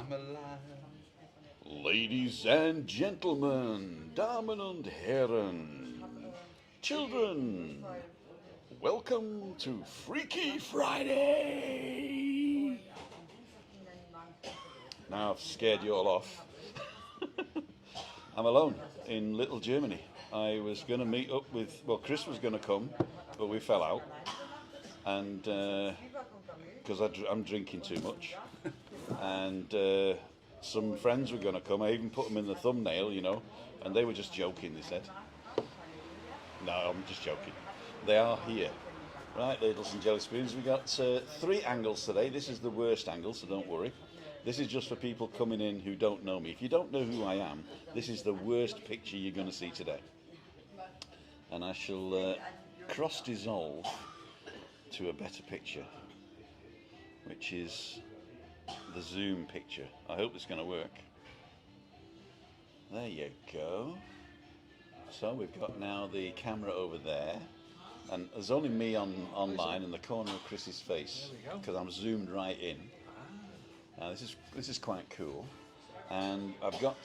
I'm alive. Ladies and gentlemen, Damen und Herren, children, welcome to Freaky Friday. Now I've scared you all off. I'm alone in little Germany. I was going to meet up with, well, Chris was going to come, but we fell out. And because I'm drinking too much. And some friends were going to come. I even put them in the thumbnail, you know, and they were just joking, they said. No, I'm just joking. They are here. Right, ladles and jelly spoons. We got 3 angles today. This is the worst angle, so don't worry. This is just for people coming in who don't know me. If you don't know who I am, this is the worst picture you're going to see today. And I shall cross-dissolve to a better picture, which is the zoom picture. I hope it's going to work. There you go. So we've got now the camera over there, and there's only me online in the corner of Chris's face because I'm zoomed right in. Now this is quite cool, and I've got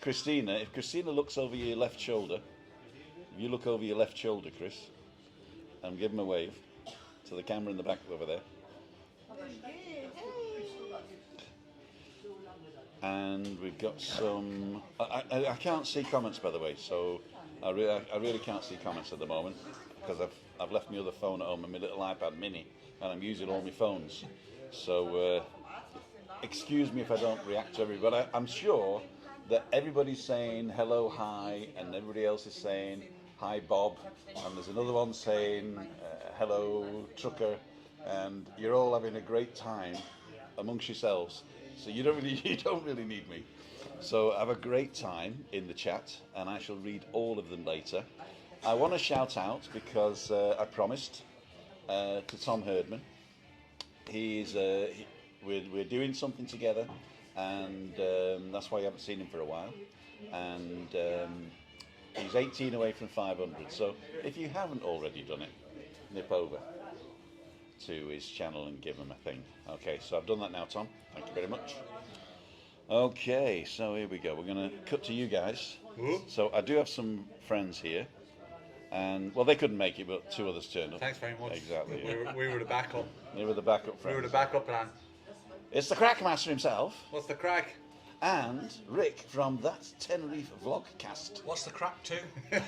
Christina. If Christina looks over your left shoulder, if you look over your left shoulder, Chris, and give him a wave to the camera in the back over there. And we've got some. I can't see comments, by the way, so I really can't see comments at the moment because I've left my other phone at home and my little iPad mini, and I'm using all my phones. So excuse me if I don't react to everybody. I'm sure that everybody's saying hello, hi, and everybody else is saying hi, Bob, and there's another one saying hello, trucker, and you're all having a great time amongst yourselves. So you don't really need me. So have a great time in the chat, and I shall read all of them later. I want to shout out because I promised to Tom Herdman. We're doing something together, and that's why you haven't seen him for a while. And he's 18 away from 500. So if you haven't already done it, nip over to his channel and give him a thing. Okay, so I've done that now, Tom. Thank you very much. Okay, so here we go. We're going to cut to you guys. So I do have some friends here, and well, they couldn't make it, but 2 others turned up. Thanks very much. Exactly. Yeah. We were the backup. They were the backup friends. We were the backup plan. It's the CRAICMASTER himself. What's the crack? And Rick from that Tenerife vlogcast. What's the crack too? How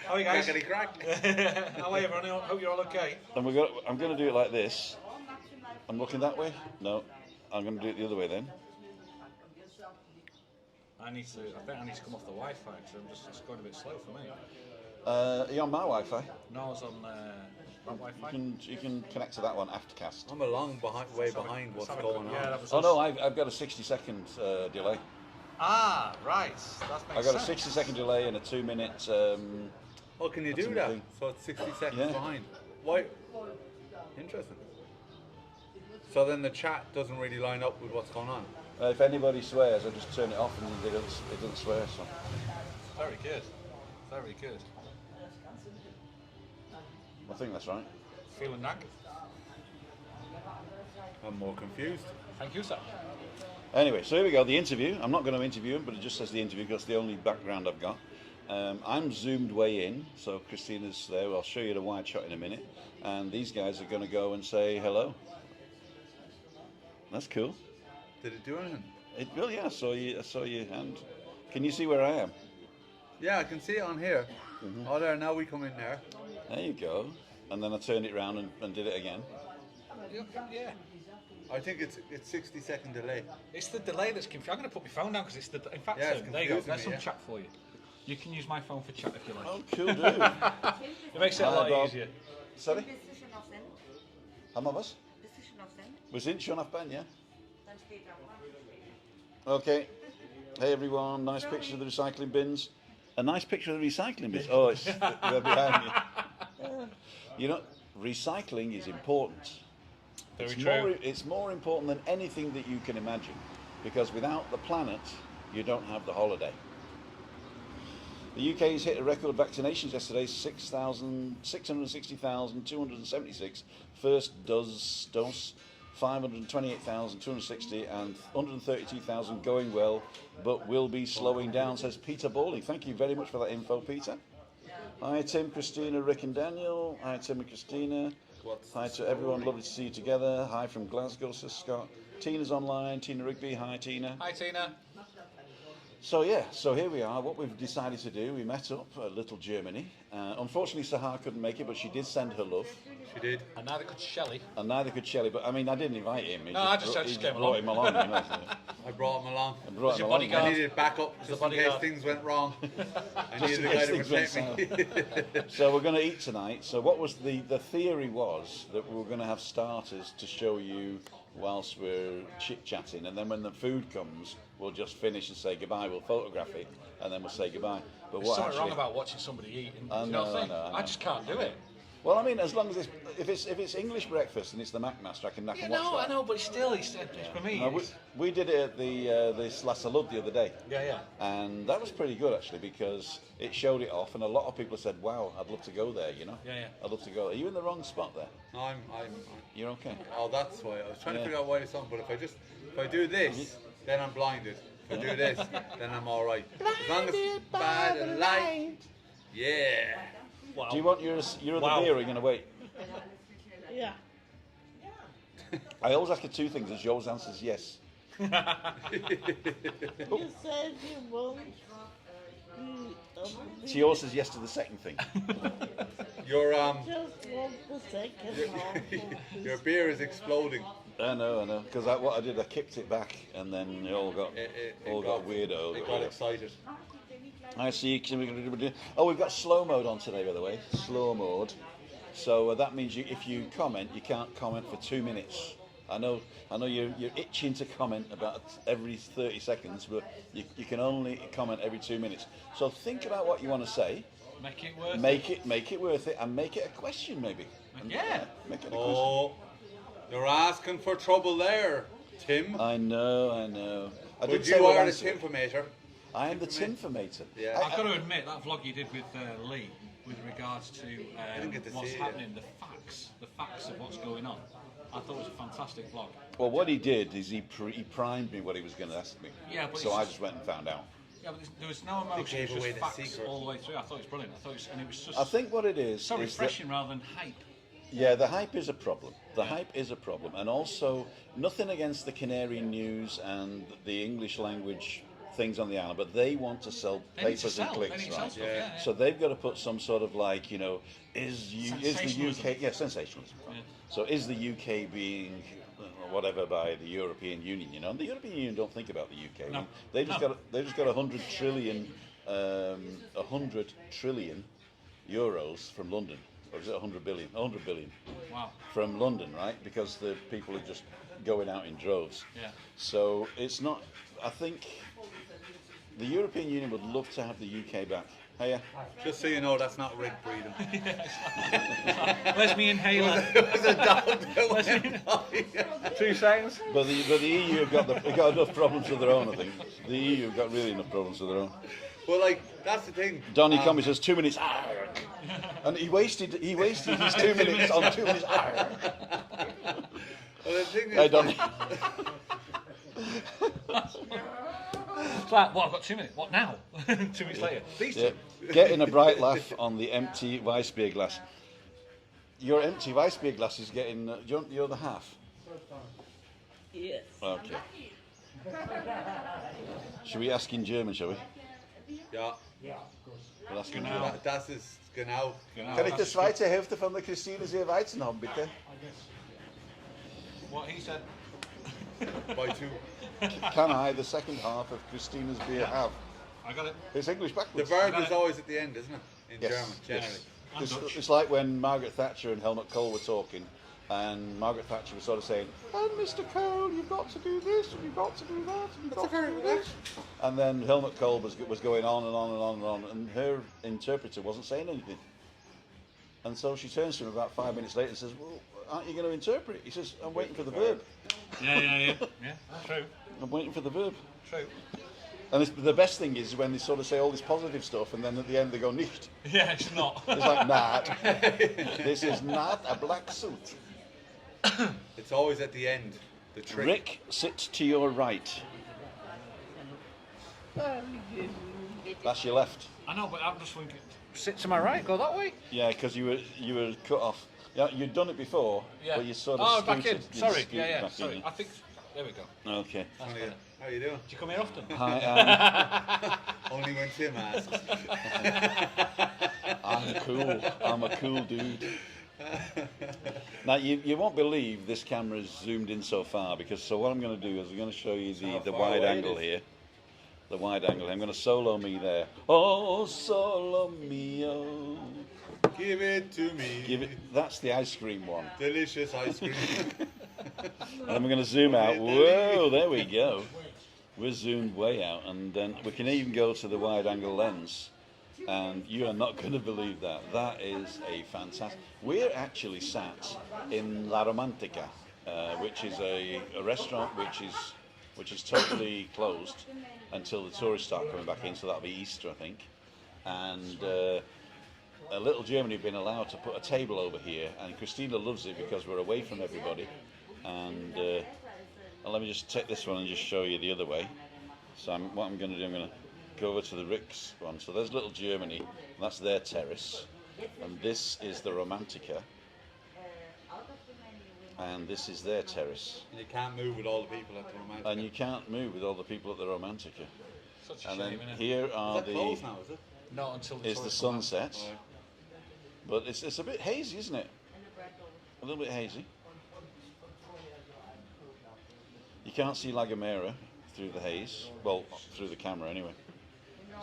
are you guys? Crackety crack. How are you everyone? I hope you're all okay. And I'm going to do it like this. I'm looking that way? No. I'm going to do it the other way then. I think I need to come off the Wi-Fi because it's going a bit slow for me. Are you on my Wi-Fi? No, I was on that Wi-Fi. You can connect to that one after cast. I'm a long way behind what's going on. Yeah, Oh no, I've got a 60-second delay. Ah, right. That makes I've got sense. a 60-second delay and a 2-minute. Oh, can you do that? thing. So it's 60 seconds Yeah. behind. Why? Interesting. So then the chat doesn't really line up with what's going on. If anybody swears, I just turn it off and it doesn't swear. So. Very good. Very good. I think that's right. Feeling knackered. I'm more confused. Thank you, sir. Anyway, so here we go. The interview. I'm not going to interview him, but it just says the interview because it's the only background I've got. I'm zoomed way in, so Christina's there. I'll show you the wide shot in a minute. And these guys are going to go and say hello. That's cool. Did it do anything? Well, yeah, I saw your hand. Can you see where I am? Yeah, I can see it on here. Oh, there. Now we come in there. There you go. And then I turned it around and did it again. Yeah. I think it's 60-second delay. It's the delay that's confusing. I'm going to put my phone down because it's the. In fact, Yeah, it's there you go. confusing There's me, some yeah. chat for you. You can use my phone for chat if you like. Oh, cool, dude. It makes it a Hi, lot Bob. easier. Sorry? Haben wir was? Wir sind schon auf Ben, yeah? Okay. Hey everyone, nice picture of the recycling bins. A nice picture of the recycling bins. Oh, it's they're behind you. You know, recycling is important. Very true. It's more important than anything that you can imagine, because without the planet, you don't have the holiday. The UK's hit a record of vaccinations yesterday, 660,276 first dose 528,260 and 132,000 going well, but will be slowing down, says Peter Bawley. Thank you very much for that info, Peter. Hi, Tim, Christina, Rick and Daniel. Hi, Tim and Christina. Hi to everyone, lovely to see you together. Hi from Glasgow, says Scott. Tina's online, Tina Rigby. Hi, Tina. Hi, Tina. So yeah, so here we are. What we've decided to do, we met up at Little Germany. Unfortunately, Sahar couldn't make it, but she did send her love. She did. And neither could Shelley. And neither could Shelley, but I mean, I didn't invite him. I just came brought him along. You know, so. I brought him along. Brought him along. I needed backup just in case things went wrong. I needed a guy to protect me. So we're going to eat tonight. So what was the theory was that we were going to have starters to show you whilst we're chit-chatting, and then when the food comes, we'll just finish and say goodbye. We'll photograph it, and then we'll say goodbye. But There's something wrong about watching somebody eat. I know. I just can't do it. Well, I mean, as long as if it's English breakfast and it's the McMaster, I can watch that. I know, but still, it's for me. No, we did it at the La Salud the other day. Yeah. And that was pretty good actually, because it showed it off, and a lot of people said, "Wow, I'd love to go there." You know. Yeah. I'd love to go. Are you in the wrong spot there? No, I'm. You're okay. Oh, that's why. I was trying to figure out why it's on, but if I do this, then I'm blinded. If I do this, then I'm all right. As long as by the light. Yeah. Wow. Do you want your other beer, or are you going to wait? Yeah. I always ask her two things, and she always answers yes. You said you won't. She always says yes to the second thing. Your Just want the second half. your beer is exploding. I know. Because what I did, I kicked it back, and then it all got weirdo. It got excited. I see. Oh, we've got slow mode on today, by the way. Slow mode. So that means if you comment, you can't comment for 2 minutes. I know you're itching to comment about every 30 seconds, but you can only comment every 2 minutes. So think about what you want to say. Make it worth it. Make it worth it, and make it a question maybe. Yeah. Make it a question. Oh, you're asking for trouble there, Tim. I know. But you are the Timformator. I am the Tinformator. Yeah. I've got to admit, that vlog you did with Lee, with regards to what's happening, the facts of what's going on, I thought it was a fantastic vlog. Well, what he did is he primed me what he was going to ask me. Yeah, but so I just went and found out. Yeah, but there was no emotion. It was just facts secret. all the way through. I thought it was brilliant. And it was just. I think what it is so is refreshing rather than hype. Yeah, the hype is a problem. Hype is a problem, and also nothing against the Canary News and the English language things on the island, but they want to sell papers and clicks, right? Yeah. So they've got to put some sort of like, is the UK sensationalism? Yeah. So is the UK being whatever by the European Union? And the European Union don't think about the UK. No. They just got 100 trillion euros from London. Or is it 100 billion? 100 billion. Wow. From London, right? Because the people are just going out in droves. Yeah. So it's not. I think the European Union would love to have the UK back. Hiya. Just so you know, that's not Rick breathing. Where's me inhaler? It was a dog that went by. 2 seconds. But the EU have got enough problems of their own. I think the EU have got really enough problems of their own. Well, like that's the thing. Donny Comey says 2 minutes, and he wasted his 2 minutes on 2 minutes. Well, the thing is, Hey, Donny. It's like, what, I've got 2 minutes. What now? 2 minutes later. These Yeah. two. Getting a bright laugh on the empty Weissbier glass. Your empty Weissbier glass is getting. Do you want the other half? Yes. Okay. Should we ask in German, shall we? ja, We'll ask in Genau. German. das ist genau. Kann ich die zweite Hälfte von der Christine sehr Weizen haben, bitte? What he said. By two. Can I, the second half of Christina's beer, have? I got it. It's English The backwards. verb is always at the end, isn't it? In Yes, German, generally. yes. And Dutch. It's like when Margaret Thatcher and Helmut Kohl were talking, and Margaret Thatcher was sort of saying, "And Mr. Kohl, you've got to do this, and you've got to do that, and you've got to do this." And then Helmut Kohl was going on and on and on and on, and her interpreter wasn't saying anything. And so she turns to him about 5 minutes later and says, "Well, aren't you going to interpret?" He says, "I'm waiting for the verb. Yeah, true. I'm waiting for the verb." True. And the best thing is when they sort of say all this positive stuff, and then at the end they go, "Nicht." Yeah, it's not. It's like, "Not. This is not a black suit." It's always at the end. The trick. Rick, sit to your right. That's your left. I know, but I'm just thinking. Sit to my right. Go that way. Yeah, because you were cut off. Yeah, you'd done it before, Yeah. but you sort of Oh, scooted. back in. you Sorry. scooted Yeah. back Sorry. in. I think. There we go. Okay. That's better. How you doing? Do you come here often? Hi, Only when Tim asks. I'm cool. I'm a cool dude. Now you won't believe this camera's zoomed in so far because what I'm going to do is I'm going to show you the far wide away it angle is. here. The wide angle. I'm going to solo me there. Oh, solo mio. Give it to me. Give it. That's the ice cream one. Delicious ice cream. And then we're going to zoom out. Whoa, there we go. We're zoomed way out, and then we can even go to the wide angle lens. And you are not going to believe that. That is a fantastic. We're actually sat in La Romantica, which is a restaurant which is totally closed until the tourists start coming back in. So that'll be Easter, I think. And a little Germany have been allowed to put a table over here, and Christina loves it because we're away from everybody. And let me just take this one and just show you the other way. So what I'm going to do, I'm going to go over to the Rick's one. So there's little Germany, that's their terrace, and this is the Romantica, and this is their terrace. And you can't move with all the people at the Romantic. And you can't move with all the people at the Romantica. Such a And shame, then innit? here are Is that closed now, is it? Not until the is the tourists come back. sunset, Right. but it's a bit hazy, isn't it? A little bit hazy. You can't see La Gomera through the haze, well, through the camera anyway.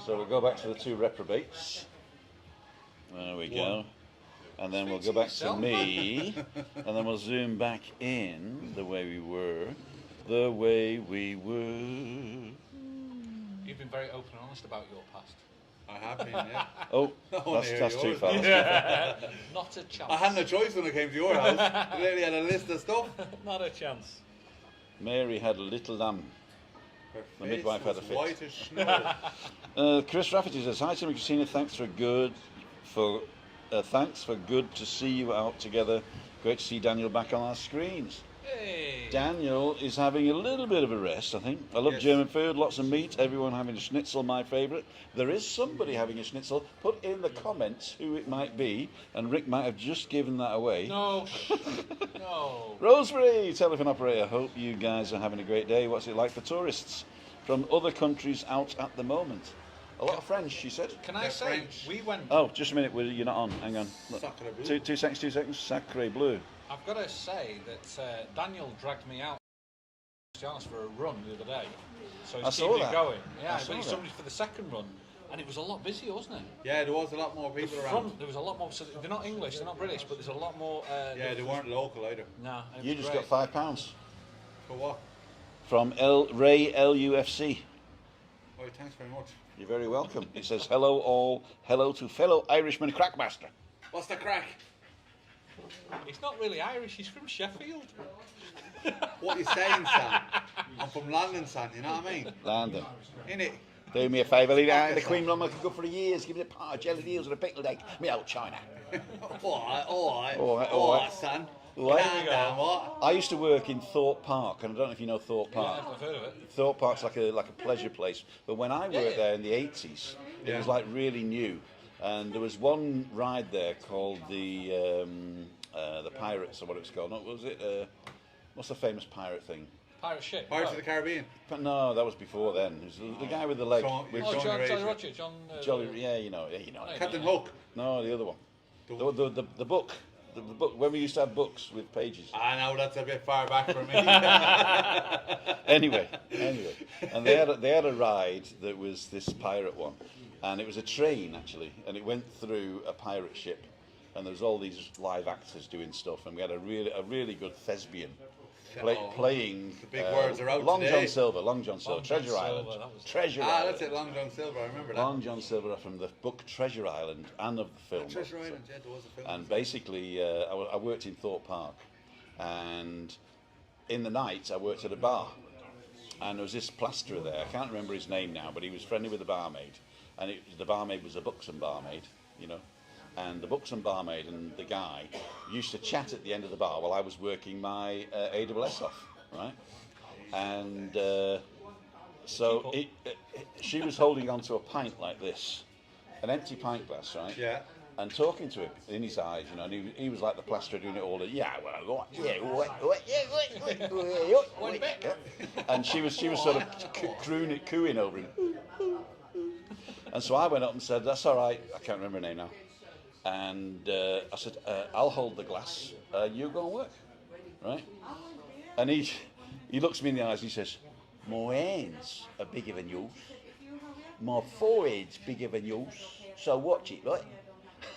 So we'll go back to the two reprobates. There we go. And then we'll go back to me, and then we'll zoom back in the way we were. The way we were. You've been very open and honest about your past. I have been, yeah. Oh, wanna hear that's too yours. far. That's too far. Not a chance. I had no choice when I came to your house. You literally had a list of stuff. Not a chance. Mary had a little lamb. Her The face midwife had was a fit. white as snow. Chris Rafferty says, "Hi Tim and Christina, thanks for good to see you out together. Great to see Daniel back on our screens." Hey. Daniel is having a little bit of a rest, I think. I love Yes. German food, lots of meat, everyone having a schnitzel, my favourite. There is somebody having a schnitzel. Put in the comments who it might be, and Rick might have just given that away. No. No. Rosemary, telephone operator, hope you guys are having a great day. What's it like for tourists from other countries out at the moment? A lot of French, she said. Can I They're say, French. we went... Oh, just a minute, you're not on. Hang on. Look. Sacre bleu. Two seconds. Sacre bleu. I've got to say that Daniel dragged me out for a run the other day. So I he's saw keeping that. it going. I Yeah, saw but he's that. somebody for the second run. And it was a lot busier, wasn't it? Yeah, there was a lot more people The around. front, there was a lot more. So they're not English, they're not British, but there's a lot more. Yeah, they weren't local either. Nah, and it You was just great. got £5 For what? from Ray LUFC. Oh, thanks very much. You're very welcome. It says, hello all, hello to fellow Irishman CRAICMASTER. What's the crack? He's not really Irish. He's from Sheffield. What you saying, Sam? I'm from London, son, you know what I mean? London. Innit? Do me a favour, leave it out in the Queen Rum. I could go for years. Give me a pot of jelly deals and a pickled egg. Me old China. Alright, son. Alright. Calm down, what? I used to work in Thorpe Park, and I don't know if you know Thorpe Park. I've heard of it. Thorpe Park's like a pleasure place. But when I worked there in the 80s, it was like really new. And there was one ride there called the Pirates, or what it was called. What was it? What's the famous pirate thing? Pirate ship. Pirates of the Caribbean. But no, that was before then. It was the guy with the leg. Sean- with Oh, Johnny Jolly Razor. Roger. John. Jolly, yeah, you know. Captain Hook. No, the other one. The book. The book. When we used to have books with pages. I know that's a bit far back for me. Anyway, and they had a ride that was this pirate one, and it was a train actually, and it went through a pirate ship, and there was all these live actors doing stuff, and we had a really good thespian playing. The big words are out Long today. John Silver, John Treasure Silver, Island, that was- Treasure Ah, Island. that's it, Long John Silver, I remember that. Long John Silver from the book Treasure Island and of the film. Treasure Island, yeah, there was a film. And basically, I worked in Thorpe Park, and in the night I worked at a bar, and there was this plasterer there. I can't remember his name now, but he was friendly with the barmaid, and the barmaid was a buxom barmaid, you know. and the buxom barmaid and the guy used to chat at the end of the bar while I was working my AWS off, right? And so she was holding onto a pint like this, an empty pint glass, right? Yeah. And talking to him in his eyes, you know, and he was like the plasterer doing it all. And she was sort of cooing over him. And so I went up and said, "That's all right." I can't remember her name now. And I said, "I'll hold the glass. You go and work, right?" And he looks me in the eyes and he says, "My hands are bigger than yours. My forehead's bigger than yours. So watch it, right?"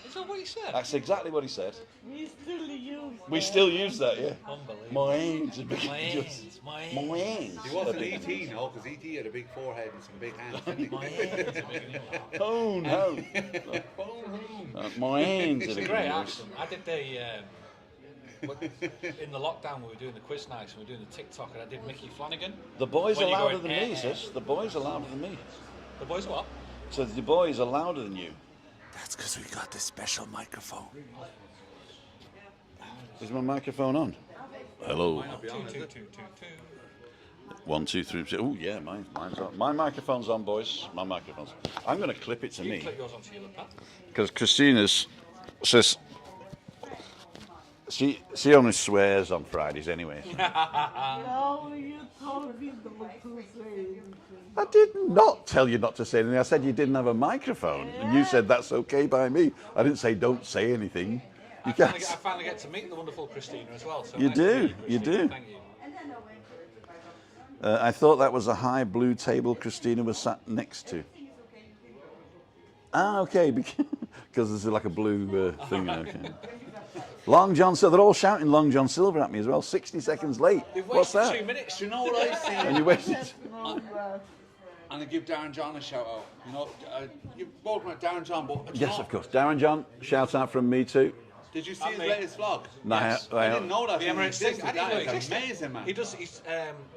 Is that what he said? That's exactly what he said. We still use that. Yeah. Unbelievable. My hands are bigger My than yours. hands, my My hands. hands. He wasn't E.T. no, because E.T. had a big forehead and some big hands. Didn't he? My hands are bigger than yours. Oh no. My hands are It's a bigger great than yours. accent. I did in the lockdown we were doing the quiz nights and we were doing the TikTok and I did Mickey Flanagan. The boys When are you go louder in, than me, sis. The boys are louder than me. The boys what? So the boys are louder than you. That's because we got this special microphone. Is my microphone on? Hello. Might not be on, is it? 2. 1, 2, 3. Oh yeah, mine's on. My microphone's on, boys. My microphone's. I'm going to clip it to You me click yours onto your pad. because Christina's says she only swears on Fridays anyway. No, you told me not to say anything. I did not tell you not to say anything. I said you didn't have a microphone, and you said that's okay by me. I didn't say don't say anything. You I can't. finally get to meet the wonderful Christina as well. So You nice to do, meet you Christina. do. Thank you. I thought that was a high blue table Christina was sat next to. Ah, okay, because there's like a blue thing. Okay. Long John Silver. They're all shouting Long John Silver at me as well. 60 seconds late. They've What's wasted that? 2 minutes. Do you know what I see? And you wasted. And I give Darren John a shout out. You know, you both met Darren John, but do you Yes, know, of course. Darren John, shout out from me too. Did you see his me. latest vlog? No, Yes. I didn't know that. The he Emirates existed. thing. I didn't know it That is existed. amazing, man. He does.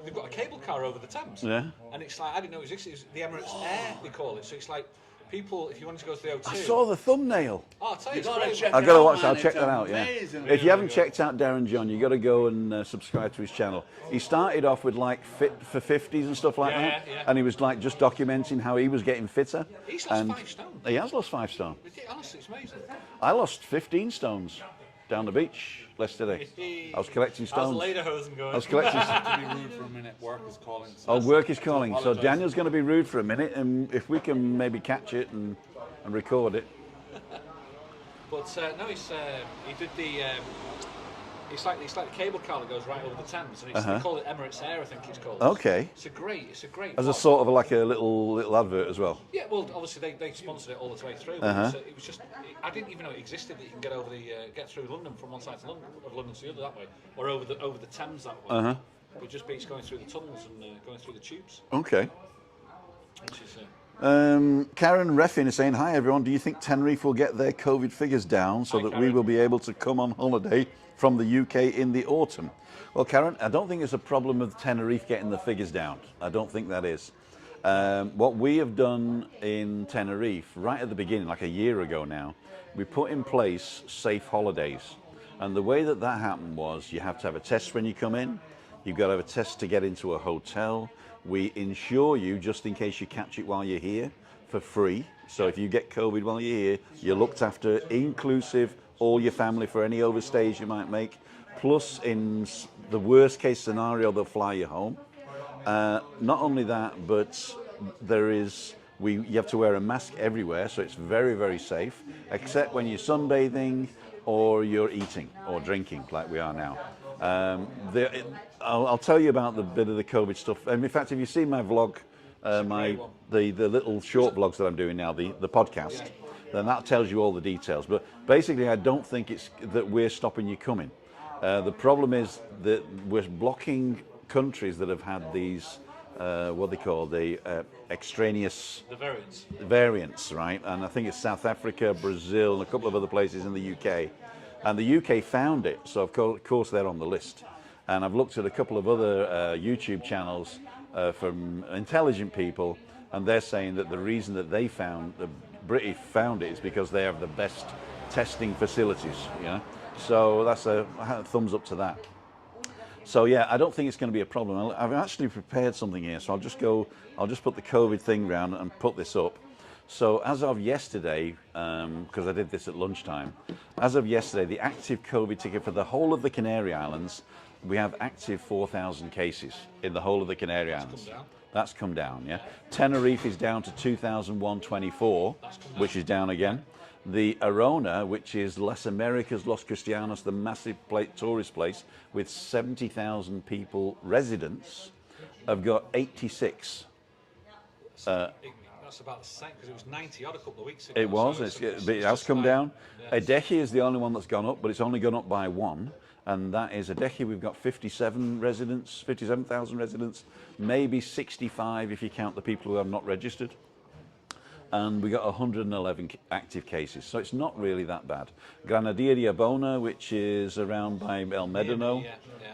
They've got a cable car over the Thames. Yeah. And it's like I didn't know it existed. It's the Emirates Air they call it. So it's like people, if you wanted to go to the O2. I saw the thumbnail. Oh, I'll tell you, You it's gotta great. check I've it got to out, watch. man. I'll check It's that out. Yeah. amazing. If you haven't checked out Darren John, you got to go and subscribe to his channel. He started off with like fit for 50s and stuff like Yeah, that, yeah. and he was like just documenting how he was getting fitter. He's lost and 5 stone. He has lost 5 stone. Honestly, it's amazing. I lost 15 stones down the beach yesterday. I was collecting How's the stones. lederhosen going? I was collecting. To be rude for a minute, work is calling. Oh, work is calling. So apologise. Daniel's going to be rude for a minute, and if we can maybe catch it and record it. But no, he did the. It's like the cable car that goes right over the Thames, and they call it Emirates Air, I think it's called. Okay. It's a great. As a vlog. sort of like a little advert as well. Yeah, well, obviously they sponsored it all the way through. It was just I didn't even know it existed that you can get over get through London from one side to London, of London to the other that way, or over the Thames that way. It just beats going through the tunnels and going through the tubes. Okay. Which is, Karen Reffin is saying, hi everyone, do you think Tenerife will get their COVID figures down so Hi, that we Karen. will be able to come on holiday from the UK in the autumn? Well, Karen, I don't think it's a problem of Tenerife getting the figures down. I don't think that is. What we have done in Tenerife, right at the beginning, like a year ago now, we put in place safe holidays. And the way that happened was you have to have a test when you come in. You've got to have a test to get into a hotel. We insure you just in case you catch it while you're here for free. So if you get COVID while you're here, you're looked after, inclusive all your family for any overstays you might make. Plus, in the worst case scenario, they'll fly you home. Not only that, but you have to wear a mask everywhere, so it's very, very safe, except when you're sunbathing or you're eating or drinking like we are now. I'll tell you about the bit of the COVID stuff. And in fact, if you've seen my vlog, the little short vlogs that I'm doing now, the podcast, then that tells you all the details. But basically, I don't think it's that we're stopping you coming. The problem is that we're blocking countries that have had these, what they call the extraneous variants, right? And I think it's South Africa, Brazil, and a couple of other places in the UK. And the UK found it, so of course they're on the list. And I've looked at a couple of other YouTube channels from intelligent people, and they're saying that the reason that the British found it is because they have the best testing facilities. So that's a thumbs up to that. So yeah, I don't think it's going to be a problem. I've actually prepared something here, so I'll just put the COVID thing round and put this up. So as of yesterday, because I did this at lunchtime, as of yesterday, the active COVID ticket for the whole of the Canary Islands, we have active 4,000 cases in the whole of the Canary Islands. That's come down, yeah. Tenerife is down to 2,124, which is down again. The Arona, which is Las Americas, Los Cristianos, the massive tourist place with 70,000 people, residents, have got 86. That's about the same, because it was 90 odd a couple of weeks ago. It was, it has come down. Adeje is the only one that's gone up, but it's only gone up by one. And that is Adeje. We've got 57,000 residents, maybe 65 if you count the people who have not registered. And we got 111 active cases, so it's not really that bad. Granadilla de Abona, which is around by El Medano.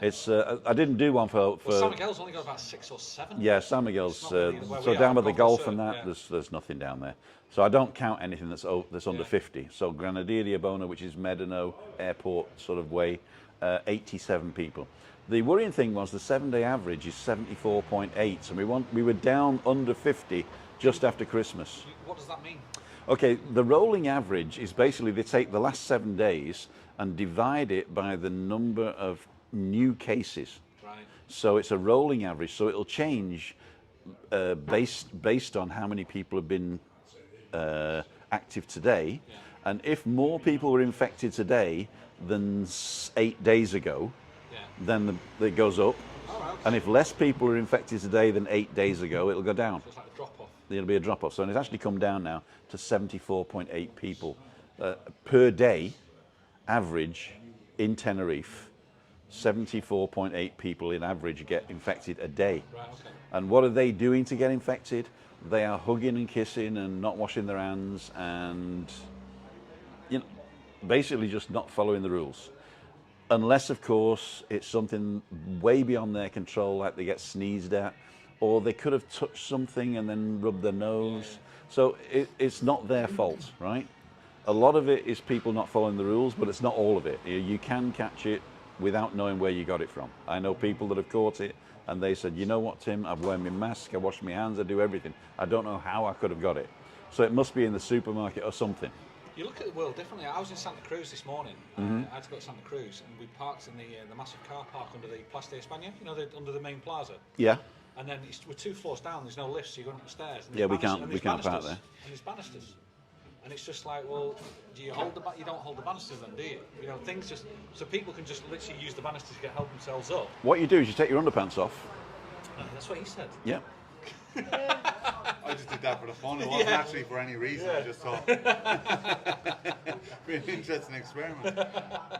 It's I didn't do one for San Miguel's only got about 6 or 7. Yeah, San Miguel's so down by the Gulf and that, there's nothing down there. So I don't count anything that's under 50. So Granadilla de Abona, which is Medano Airport sort of way, 87 people. The worrying thing was the 7-day average is 74.8, so we were down under 50 just after Christmas. What does that mean? Okay, the rolling average is basically they take the last 7 days and divide it by the number of new cases. Right. So it's a rolling average, so it'll change based on how many people have been active today. Yeah. And if more people were infected today than 8 days ago, then it goes up. Oh, okay. And if less people are infected today than 8 days ago, it'll go down. So it's like a drop-off. There'll be a drop-off. So it's actually come down now to 74.8 people per day, average in Tenerife. 74.8 people in average get infected a day. Right, okay. And what are they doing to get infected? They are hugging and kissing and not washing their hands and basically just not following the rules. Unless, of course, it's something way beyond their control, like they get sneezed at, or they could have touched something and then rubbed their nose. So it's not their fault, right? A lot of it is people not following the rules, but it's not all of it. You can catch it without knowing where you got it from. I know people that have caught it, and they said, you know what, Tim, I've worn my mask, I wash my hands, I do everything. I don't know how I could have got it. So it must be in the supermarket or something. You look at the world differently. I was in Santa Cruz this morning. I had to go to Santa Cruz, and we parked in the massive car park under the Place de España, under the main plaza. Yeah. And then we're 2 floors down. There's no lift, so you're going up the stairs. And Yeah, we there's can't park there. And there's banisters. And it's just like, well, do you hold you don't hold the banisters then, do you? Things just so people can just literally use the banisters to help themselves up. What you do is you take your underpants off. That's what he said. Yeah. I just did that for the fun. It wasn't actually for any reason. I just thought be an interesting experiment.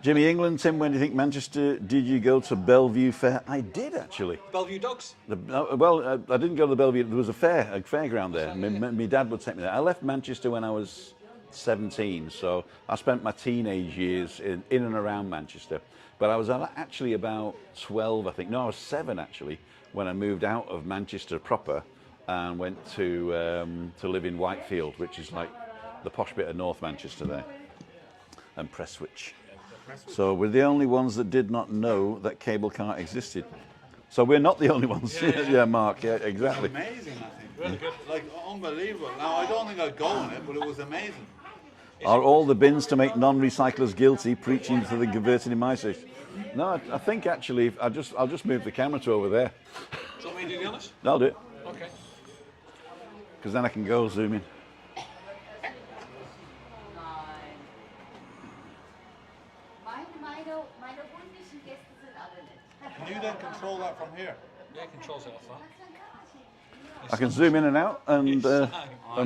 Jimmy England, Tim, when do you think Manchester? Did you go to Bellevue Fair? I did actually. Bellevue Dogs? I didn't go to the Bellevue. There was a fairground there. My dad would take me there. I left Manchester when I was 17, so I spent my teenage years in and around Manchester. But I was actually about 12, I think. No, I was 7 actually when I moved out of Manchester proper and went to live in Whitefield, which is like the posh bit of North Manchester there, and Prestwich. So we're the only ones that did not know that cable car existed. So we're not the only ones. Yeah, Mark. Yeah, exactly. It was amazing, I think. Really good. Like unbelievable. Now I don't think I'd go on it, but it was amazing. Are all the bins to make non-recyclers guilty? Preaching to the converted in my section. No, I think actually I'll just move the camera to over there. Do you want me to do the honors? I'll do it. Okay. Because then I can go zoom in. Can you then control that from here? Yeah, it controls it off that. I can zoom in and out and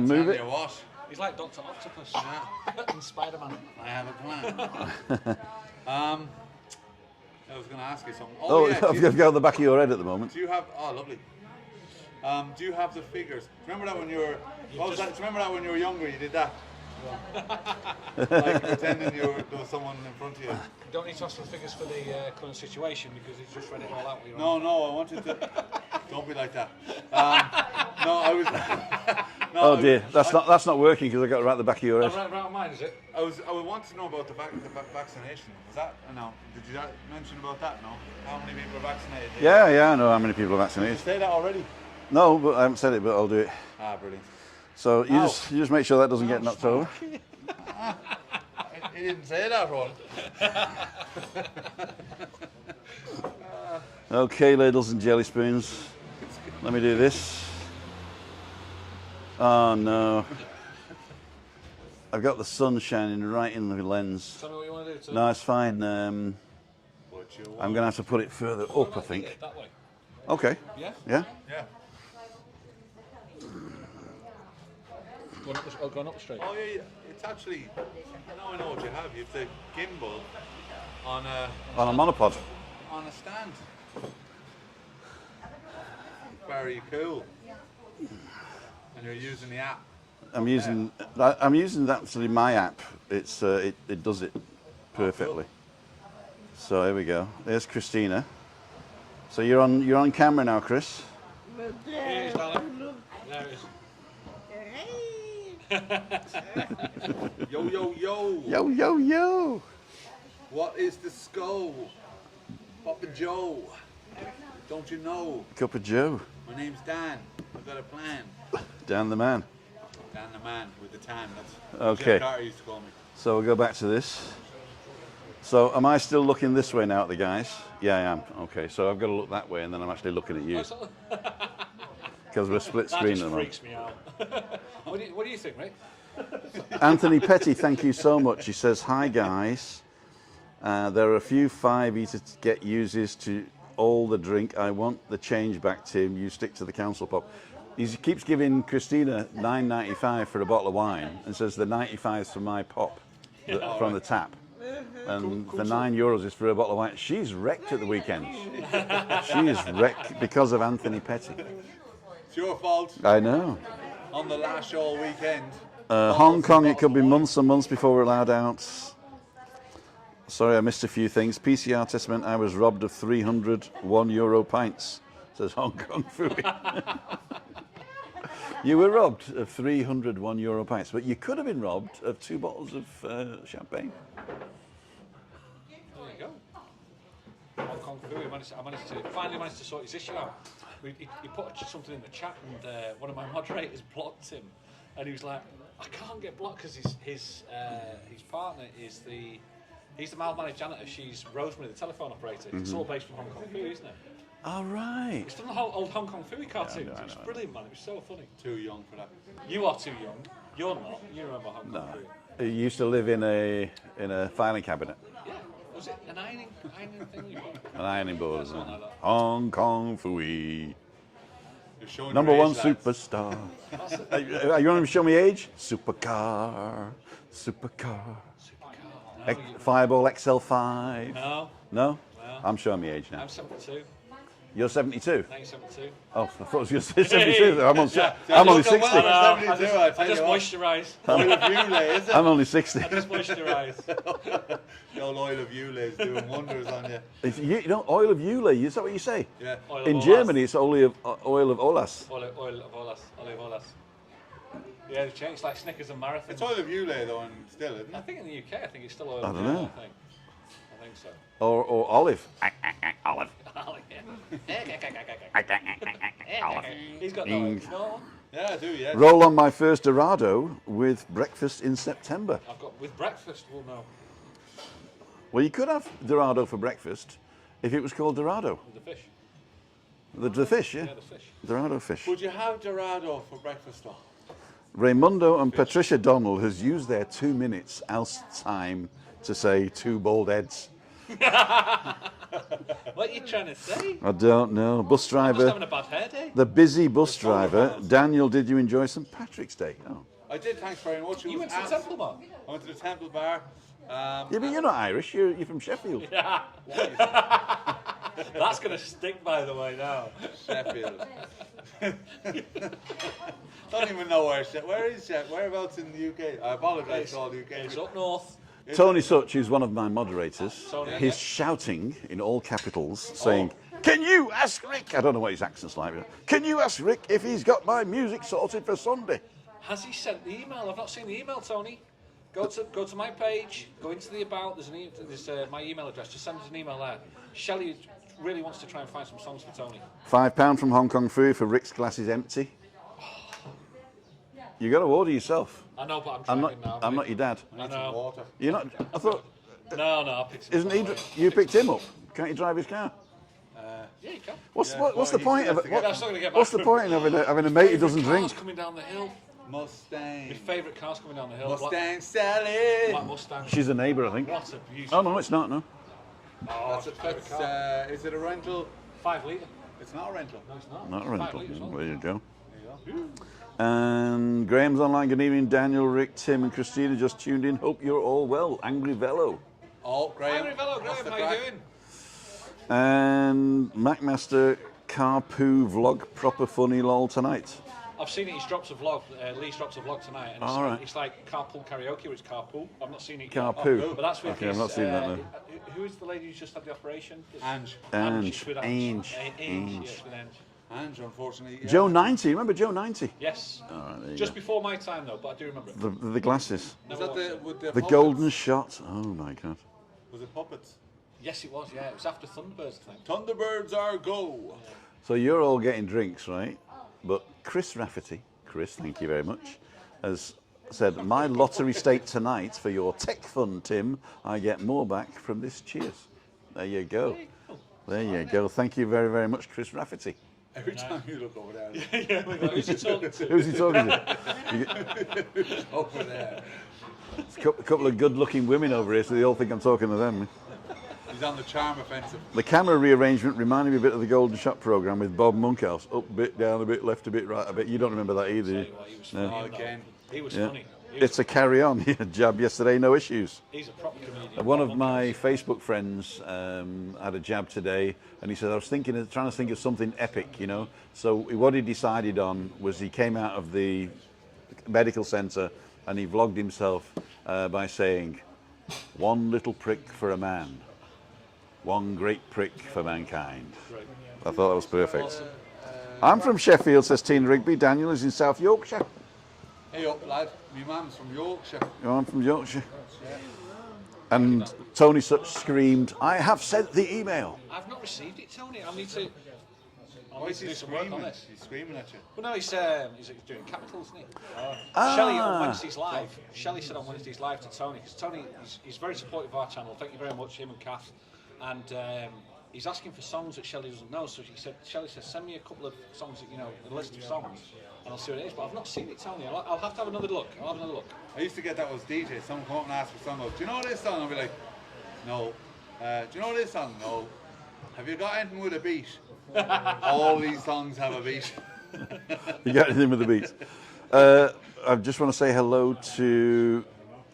move it. What? He's like Dr. Octopus and Spider-Man. I have a plan. I was going to ask you something. Oh, yeah, I've got the back of your head at the moment. Do you have? Oh, lovely. Do you have the figures? Remember that when you were? Remember that when you were younger? You did that. Like pretending there was someone in front of you. You don't need to ask for the figures for the current situation because he's just read it all out. No, I wanted to. Don't be like that. No, Oh dear, that's not working because I got it right at the back of your Oh, head. right on mine, is it? I wanted to know about the vaccination. Is that no? Did you mention about that? No. How many people are vaccinated? Yeah, I know how many people are Did you vaccinated. say that already? No, but I haven't said it, but I'll do it. Ah, brilliant. So you just make sure that doesn't get knocked over. He didn't say that one. Okay, ladles and jelly spoons. Let me do this. Oh no. I've got the sun shining right in the lens. Tell me what you want to do. Too. No, it's fine. I'm going to have to put it further up, I think. That way. Okay. Yeah? Yeah? Yeah. Going up straight. Oh yeah, it's actually. Now I know what you have. You have the gimbal on a monopod. on a stand. Very cool. And you're using the app. I'm using actually my app. It's it does it perfectly. So here we go. There's Christina. So you're on camera now, Chris. But Here it is, darling. There it is. Yo yo yo. Yo yo yo. What is the skull? Papa Joe. Don't you know? Cup of Joe. My name's Dan. I've got a plan. Dan the man. Dan the man with the tan. That's Okay. Jim Carter used to call me. So we'll go back to this. So am I still looking this way now at the guys? Yeah, I am. Okay, so I've got to look that way and then I'm actually looking at you. Because we're split That screen just at the moment. freaks me out. What do you think, mate? Anthony Petty, thank you so much. He says, hi guys. There are a few 5 to get uses to all the drink. I want the change back, Tim. You stick to the council pop. He keeps giving Christina $9.95 for a bottle of wine and says the 95's for my pop from the tap. And the €9 is for a bottle of wine. She's wrecked at the weekends. She is wrecked because of Anthony Petty. It's your fault. I know. On the last show all weekend. Hong Kong, it could be months and months before we're allowed out. Sorry, I missed a few things. PCR testament, I was robbed of 300 €1 pints, says Hong Kong Fooey. You were robbed of 300 €1 pints, but you could have been robbed of 2 bottles of champagne. There you go. Hong Kong Fooey, I finally managed to sort his issue out. He put something in the chat and one of my moderators blocked him. And he was like, I can't get blocked because his partner is he's the mild-mannered janitor. She's Rosemary, the telephone operator. It's all based from Hong Kong Fooey, isn't it? All right. It's from the whole old Hong Kong Fooey cartoons. I It was know. brilliant, man. It was so funny. Too young for that. You are too young. You're not. You remember Hong Kong Fooey. You used to live in a filing cabinet, Yeah. Was it an ironing thing you got? an ironing board. Something like that. Hong Kong Fooey. You're showing Number your one age, lads. superstar. You want to show me age? Supercar. Fireball XL5. No. No? I'm showing me age now. I'm 72. You're 72? 1972. Oh, I thought it was just 72. I'm only 60. Well, 72, I I tell just you what. moisturise. Oil of Ulay, is it? I'm only 60. I just moisturise. The old oil of Ulay is doing wonders on you. You know, oil of Ulay, is that what you say? Yeah. Oil of In Olas. Germany, it's oil of Olas. Oil of Olas. Oil of Olas. Yeah, they've changed like Snickers and Marathon. It's oil of Ulay though, and still, isn't I it? think in the UK, I think it's still oil I of don't Olas, know. I think so. Or olive. Olive. Oh, yeah. He's got no age. No. Yeah, I do. Yeah. Roll on my first Dorado with breakfast in September. I've got with breakfast. Well, no. Well, you could have Dorado for breakfast if it was called Dorado. With the fish. The fish, yeah? Yeah, the fish. Dorado fish. Would you have Dorado for breakfast though? Raymundo and Patricia Donnell has used their 2 minutes else time to say 2 bald heads. What are you trying to say? I don't know. Bus I'm just driver, having a bad hair day. the busy bus solar driver. panels. Daniel, did you enjoy St. Patrick's Day? Oh. I did. Thanks very much. It You was went to the Temple Bar. I went to the Temple Bar. Yeah, but you're not Irish. You're from Sheffield. That's going to stick, by the way, now. Sheffield. Don't even know where is Sheffield? Whereabouts in the UK? I apologise to all the UK. It's up north. Tony Such, who's one of my moderators, Tony, he's shouting in all capitals, saying, "Can you ask Rick?" I don't know what his accent's like. But, "Can you ask Rick if he's got my music sorted for Sunday?" Has he sent the email? I've not seen the email, Tony. Go to my page. Go into the about. There's my email address. Just send us an email there. Shelley really wants to try and find some songs for Tony. £5 from Hong Kong Fu for Rick's glass is empty. You got to order yourself. I know, but I'm driving now. I'm not your dad. I know. Water. You're not. I thought. No, I picked him Isn't he? You picked him up. Can't you drive his car? Yeah, you can. What's the point of it? That's not gonna get What's the back. point of having a mate who doesn't drink? Cars coming down the hill. Mustang. My favourite car's coming down the hill. Mustang Sally. Black Mustang. She's a neighbour, I think. What a beautiful. Oh no, it's not. No. That's Is it a rental? 5 litre. It's not a rental. No, it's not. Not a 5 rental. litres, well. There you go. There you go. And Graham's online. Good evening, Daniel, Rick, Tim, and Christina just tuned in. Hope you're all well. Angry Velo. Oh, Graham. Hi, Graham. What's the How crack? you doing? And MacMaster Carpoo vlog proper funny lol tonight. I've seen it. He's dropped a vlog. Lee's dropped a vlog tonight, and All right. it's like carpool karaoke, or it's carpool. I've not seen it. Carpoo. But that's with Okay, his, I've not seen that, no. Who is the lady who's just had the operation? Ange. It's with Ange. Ange. Yes, with Ange. Ange, unfortunately. Yeah. Joe 90. Remember Joe 90? Yes. All right, there you Just go. before my time, though, but I do remember it. The glasses. Was Never that watched it. with The puppets? golden shot. Oh my god. Was it puppets? Yes, it was. Yeah, it was after Thunderbirds, I think. Thunderbirds are go. So you're all getting drinks, right? But Chris Rafferty, Chris, thank you very much, has said, my lottery stake tonight for your tech fund, Tim. I get more back from this. Cheers. There you go. There you go. Thank you very, very much, Chris Rafferty. Every time you look over there, Yeah, who's he talking to? Who's he talking to? over there. There's a couple of good-looking women over here, so they all think I'm talking to them. He's on the charm offensive. The camera rearrangement reminded me a bit of the Golden Shot programme with Bob Monkhouse. Up a bit, down a bit, left a bit, right a bit. You don't remember that either, do you? He was No. funny. Oh, again. He was Yeah. funny. It's a carry-on. He had a jab yesterday, no issues. He's a proper comedian. One of my Facebook friends had a jab today, and he said, I was trying to think of something epic, you know. So what he decided on was he came out of the medical centre and he vlogged himself by saying, one little prick for a man, one great prick for mankind. Great. I thought that was perfect. I'm from Sheffield, says Tina Rigby. Daniel is in South Yorkshire. Hey up, lad. My mum's from Yorkshire. I'm from Yorkshire. And Tony Such screamed, I have sent the email. I've not received it, Tony. I need to. Why is he do some work on screaming? this. He's screaming at you. Well, no, he's doing capitals, isn't he? Ah. Shelley on Wednesdays Live. Shelley said on Wednesdays Live to Tony, because Tony, he's very supportive of our channel. Thank you very much, him and Kath. And he's asking for songs that Shelley doesn't know. So Shelley said, send me a couple of songs that, you know, a list of songs, and I'll see what it is. But I've not seen it, Tony. I'll have to have another look. I'll have another look. I used to get that was DJ. Someone come up and ask for a song. Go, do you know this song? I'll be like, no. Do you know this song? No. Have you got anything with a beat? All these songs have a beat. You got anything with the beats? I just want to say hello to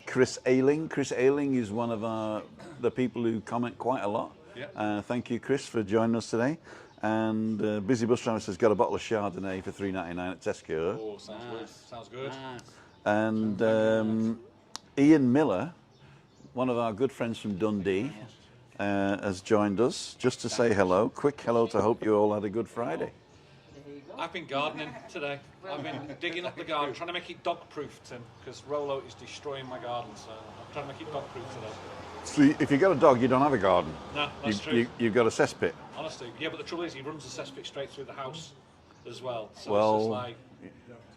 Chris Ailing. Chris Ailing is one of the people who comment quite a lot. Yeah. Thank you, Chris, for joining us today. And Busy Bus Driver says, got a bottle of Chardonnay for $3.99 at Tesco. Oh, sounds good. Sounds good. And Ian Miller, one of our good friends from Dundee, has joined us just to say hello. Quick hello to hope you all had a good Friday. I've been gardening today. I've been digging up the garden, trying to make it dog-proof, Tim, because Rolo is destroying my garden, so I'm trying to make it dog-proof today. So if you've got a dog, you don't have a garden. No, that's true. You've got a cesspit. Honestly, yeah, but the trouble is he runs the cesspit straight through the house as well. So Well, it's just like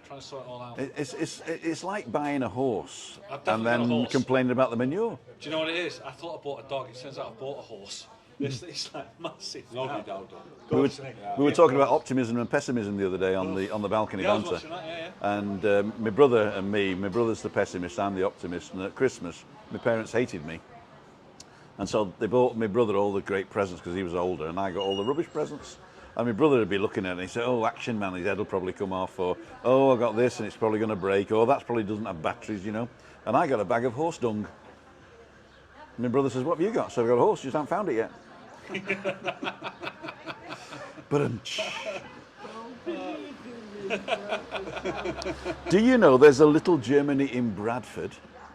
trying to sort it all out. It's like buying a horse I've and definitely got a then horse. complaining about the manure. Do you know what it is? I thought I bought a dog. It turns out I bought a horse. It's like massive. Lovely now. dog. We were talking about optimism and pessimism the other day on the balcony Yeah, I was banter. watching that, yeah. And my brother and me, my brother's the pessimist, I'm the optimist. And at Christmas, my parents hated me. And so they bought my brother all the great presents because he was older, and I got all the rubbish presents. And my brother would be looking at it and he'd say, oh, Action Man, his head will probably come off, or, oh, I got this and it's probably going to break, or that probably doesn't have batteries, you know. And I got a bag of horse dung. And my brother says, what have you got? So I've got a horse, you just haven't found it yet. But do you know there's a little Germany in Bradford?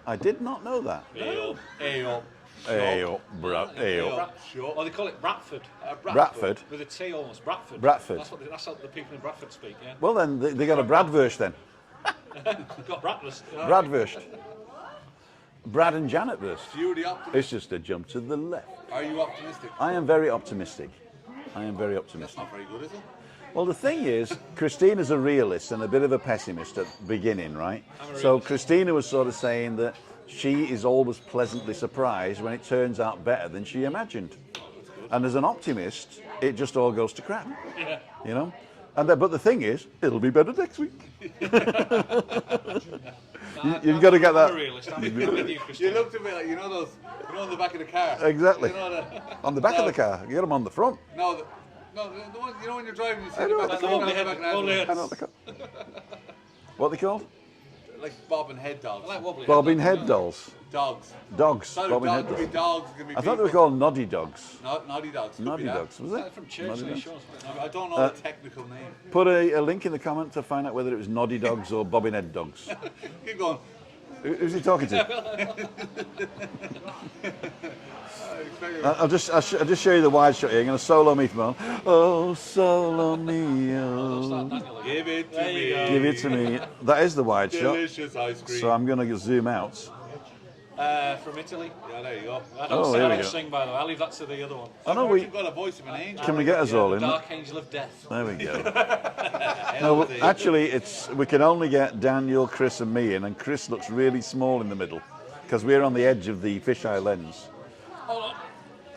I did not know that. Hey up. Hey up, Hey, oh, they call it Bradford. Bradford? With a T almost. Bradford. Bradford. That's how the people in Bradford speak, yeah. Well then, they got a Bradverse then. Got Bratwurst. Bradwurst. Brad and Janet Wurst. You the optimist. It's just a jump to the left. Are you optimistic? I am very optimistic. I am very That's optimistic. not very good, is it? Well, the thing is, Christina's a realist and a bit of a pessimist at the beginning, right? So Christina was sort of saying that she is always pleasantly surprised when it turns out better than she imagined. And as an optimist, it just all goes to crap. Yeah. You know? And but the thing is, it'll be better next week. You've got to get I'm a that. realist. I'm with you, You Christine. looked at me like, you know those, you know, on the back of the car. Exactly. You know On the back of the car. You get them on the front. No, the one, you know when you're driving, you see I the know. back, The the wobbly back head- of the wobbly car. I know what they're called. What are they called? Like bob and head dogs. I like wobbly Bobbing head. head dolls. Dogs. Dogs. So Bobbing head dogs could be dolls. dogs, could be I thought they were people. called noddy dogs. Naughty dogs. Could Noddy be that. dogs, was Is that it? from church? Noddy Are you dogs. sure? I don't know the technical name. Put a link in the comment to find out whether it was noddy dogs or bobbing head dogs. Keep going. Who's he talking to? I'll just show you the wide shot here. I'm going to solo me from on. Oh, solo mio. Daniel, Give it to There me. you go. Give it to me. That is the wide shot. Delicious ice cream. So I'm going to zoom out. from Italy. Yeah, there you go. I don't, Oh, sing, there I we don't go. sing, by the way. I'll leave that to the other one. I know You've got a voice of an angel. Can we get us all in? Dark Angel of Death. There we go. No, well, actually, we can only get Daniel, Chris, and me in, and Chris looks really small in the middle because we're on the edge of the fisheye lens. Hold on.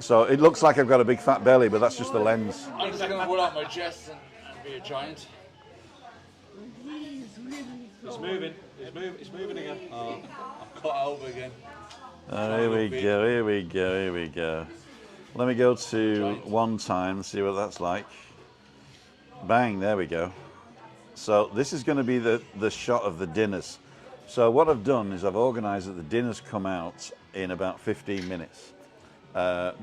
So it looks like I've got a big fat belly, but that's just the lens. I'm just going to pull out my chest and be a giant. It's moving. It's moving again. I'm cut over again. Here we go. Here we go. Here we go. Let me go to one time and see what that's like. Bang! There we go. So this is going to be the shot of the dinners. So what I've done is I've organised that the dinners come out in about 15 minutes,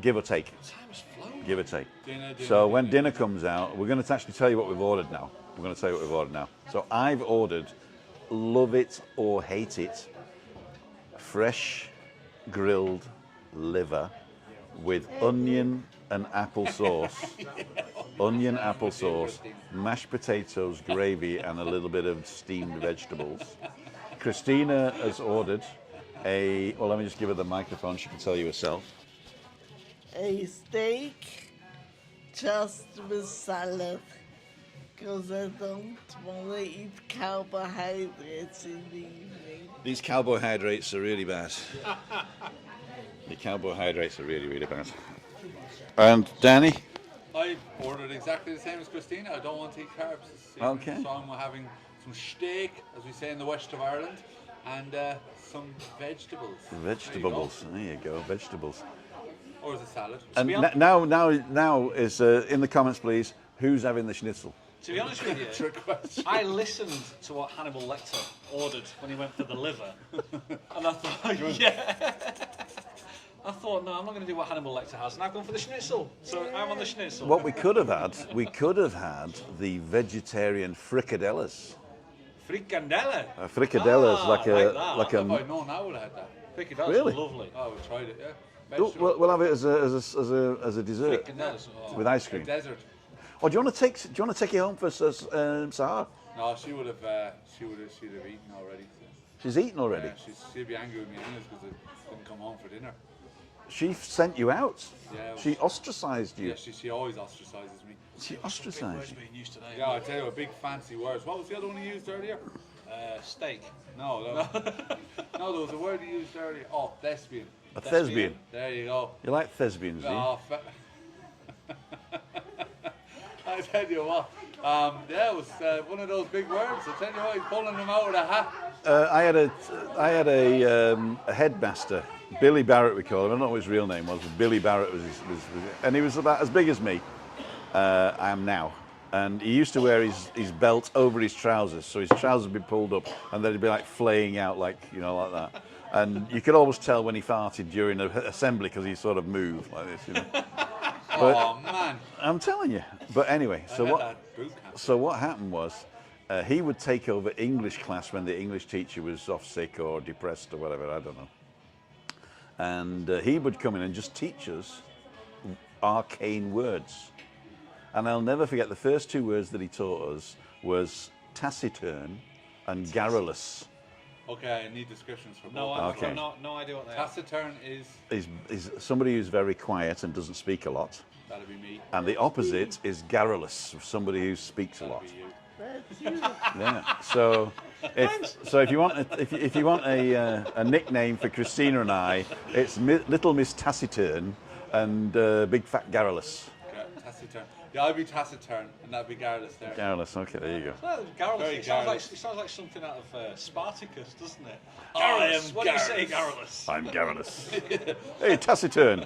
give or take. Time's flown. Give or take. Dinner, So when dinner comes out, we're going to actually tell you what we've ordered now. We're going to tell you what we've ordered now. So I've ordered, love it or hate it, fresh grilled liver with onion and apple sauce. Onion, apple sauce, mashed potatoes, gravy, and a little bit of steamed vegetables. Christina has ordered well, let me just give her the microphone, she can tell you herself. A steak just with salad. Because I don't want to eat carbohydrates in the evening. These carbohydrates are really bad. The carbohydrates are really, really bad. And Danny? I ordered exactly the same as Christina. I don't want to eat carbs. Okay. So I'm having some steak, as we say in the west of Ireland, and some vegetables. Vegetables. There you go, vegetables. Or as a salad. And now is in the comments, please. Who's having the schnitzel? To be honest with you, Trick question. I listened to what Hannibal Lecter ordered when he went for the liver, and I thought, yeah. I thought, no, I'm not going to do what Hannibal Lecter has, and I've gone for the schnitzel. So I'm on the schnitzel. What we could have had the vegetarian fricadellas. Fricandela. Fricadellas, like that. like If a. I'd known, I would have had that. Fricadella's Really? lovely. Oh, we tried it, yeah. Oh, Vegetable. we'll have it as a dessert Fricadella's, oh. with ice A cream. desert. Or do you want to take it home for Sahar? No, she'd have eaten already. So. She's eaten already. Yeah, she'd be angry with me anyways because I didn't come home for dinner. She sent you out. Yeah, She ostracized you. Yeah, she always ostracizes me. She Big ostracized words you. being used today. Yeah, I tell you, big fancy words. What was the other one you used earlier? Steak. No, no, there was a word you used earlier. Oh, thespian. A thespian. There you go. You like thespians, do you? Oh, I tell you what. Yeah, it was one of those big words. I tell you what, he's pulling them out of the hat. I had a headmaster, Billy Barrett we call him. I don't know what his real name was, but Billy Barrett was and he was about as big as me. I am now. And he used to wear his belt over his trousers, so his trousers would be pulled up, and they'd be like flaying out, like like that. And you could always tell when he farted during an assembly because he sort of moved like this, Oh man! I'm telling you. But anyway, I had that boot camp. so what happened was he would take over English class when the English teacher was off sick or depressed or whatever, I don't know. And he would come in and just teach us arcane words. And I'll never forget the first two words that he taught us was taciturn and garrulous. Okay, I need descriptions for both. No, Okay. no idea what they are. Taciturn is... Is somebody who's very quiet and doesn't speak a lot. That'll be me. And the opposite is garrulous, somebody who speaks a lot. That'll be you. That's you. Yeah. So, if you want a nickname for Christina and I, it's Little Miss Taciturn and Big Fat Garrulous. Okay, taciturn. Yeah, I'll be taciturn, and that'll be garrulous there. Garrulous. Okay, there you go. Well, Garrulous, Very it sounds like something out of Spartacus, doesn't it? Garrulous. What do you say, Garrulous? I'm garrulous. Hey, Taciturn.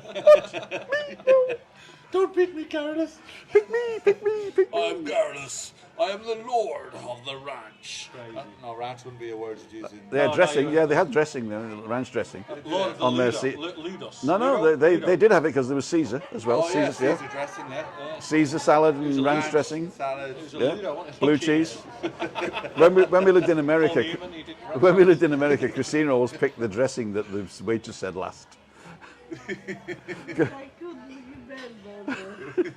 Don't pick me, Garrulous. Pick me, pick me, pick me. I'm Garrulous. I am the lord of the ranch. No, ranch wouldn't be a word to use in... They had dressing. Yeah, they had dressing. Ranch dressing. Lord of the On their Ludos. No, they did have it because there was Caesar as well. Oh, yeah, Caesar, Caesar dressing, yeah. Caesar salad and ranch dressing. Salad. Yeah. Blue cheese. When we lived in America, Christina always picked the dressing that the waitress said last. I couldn't remember.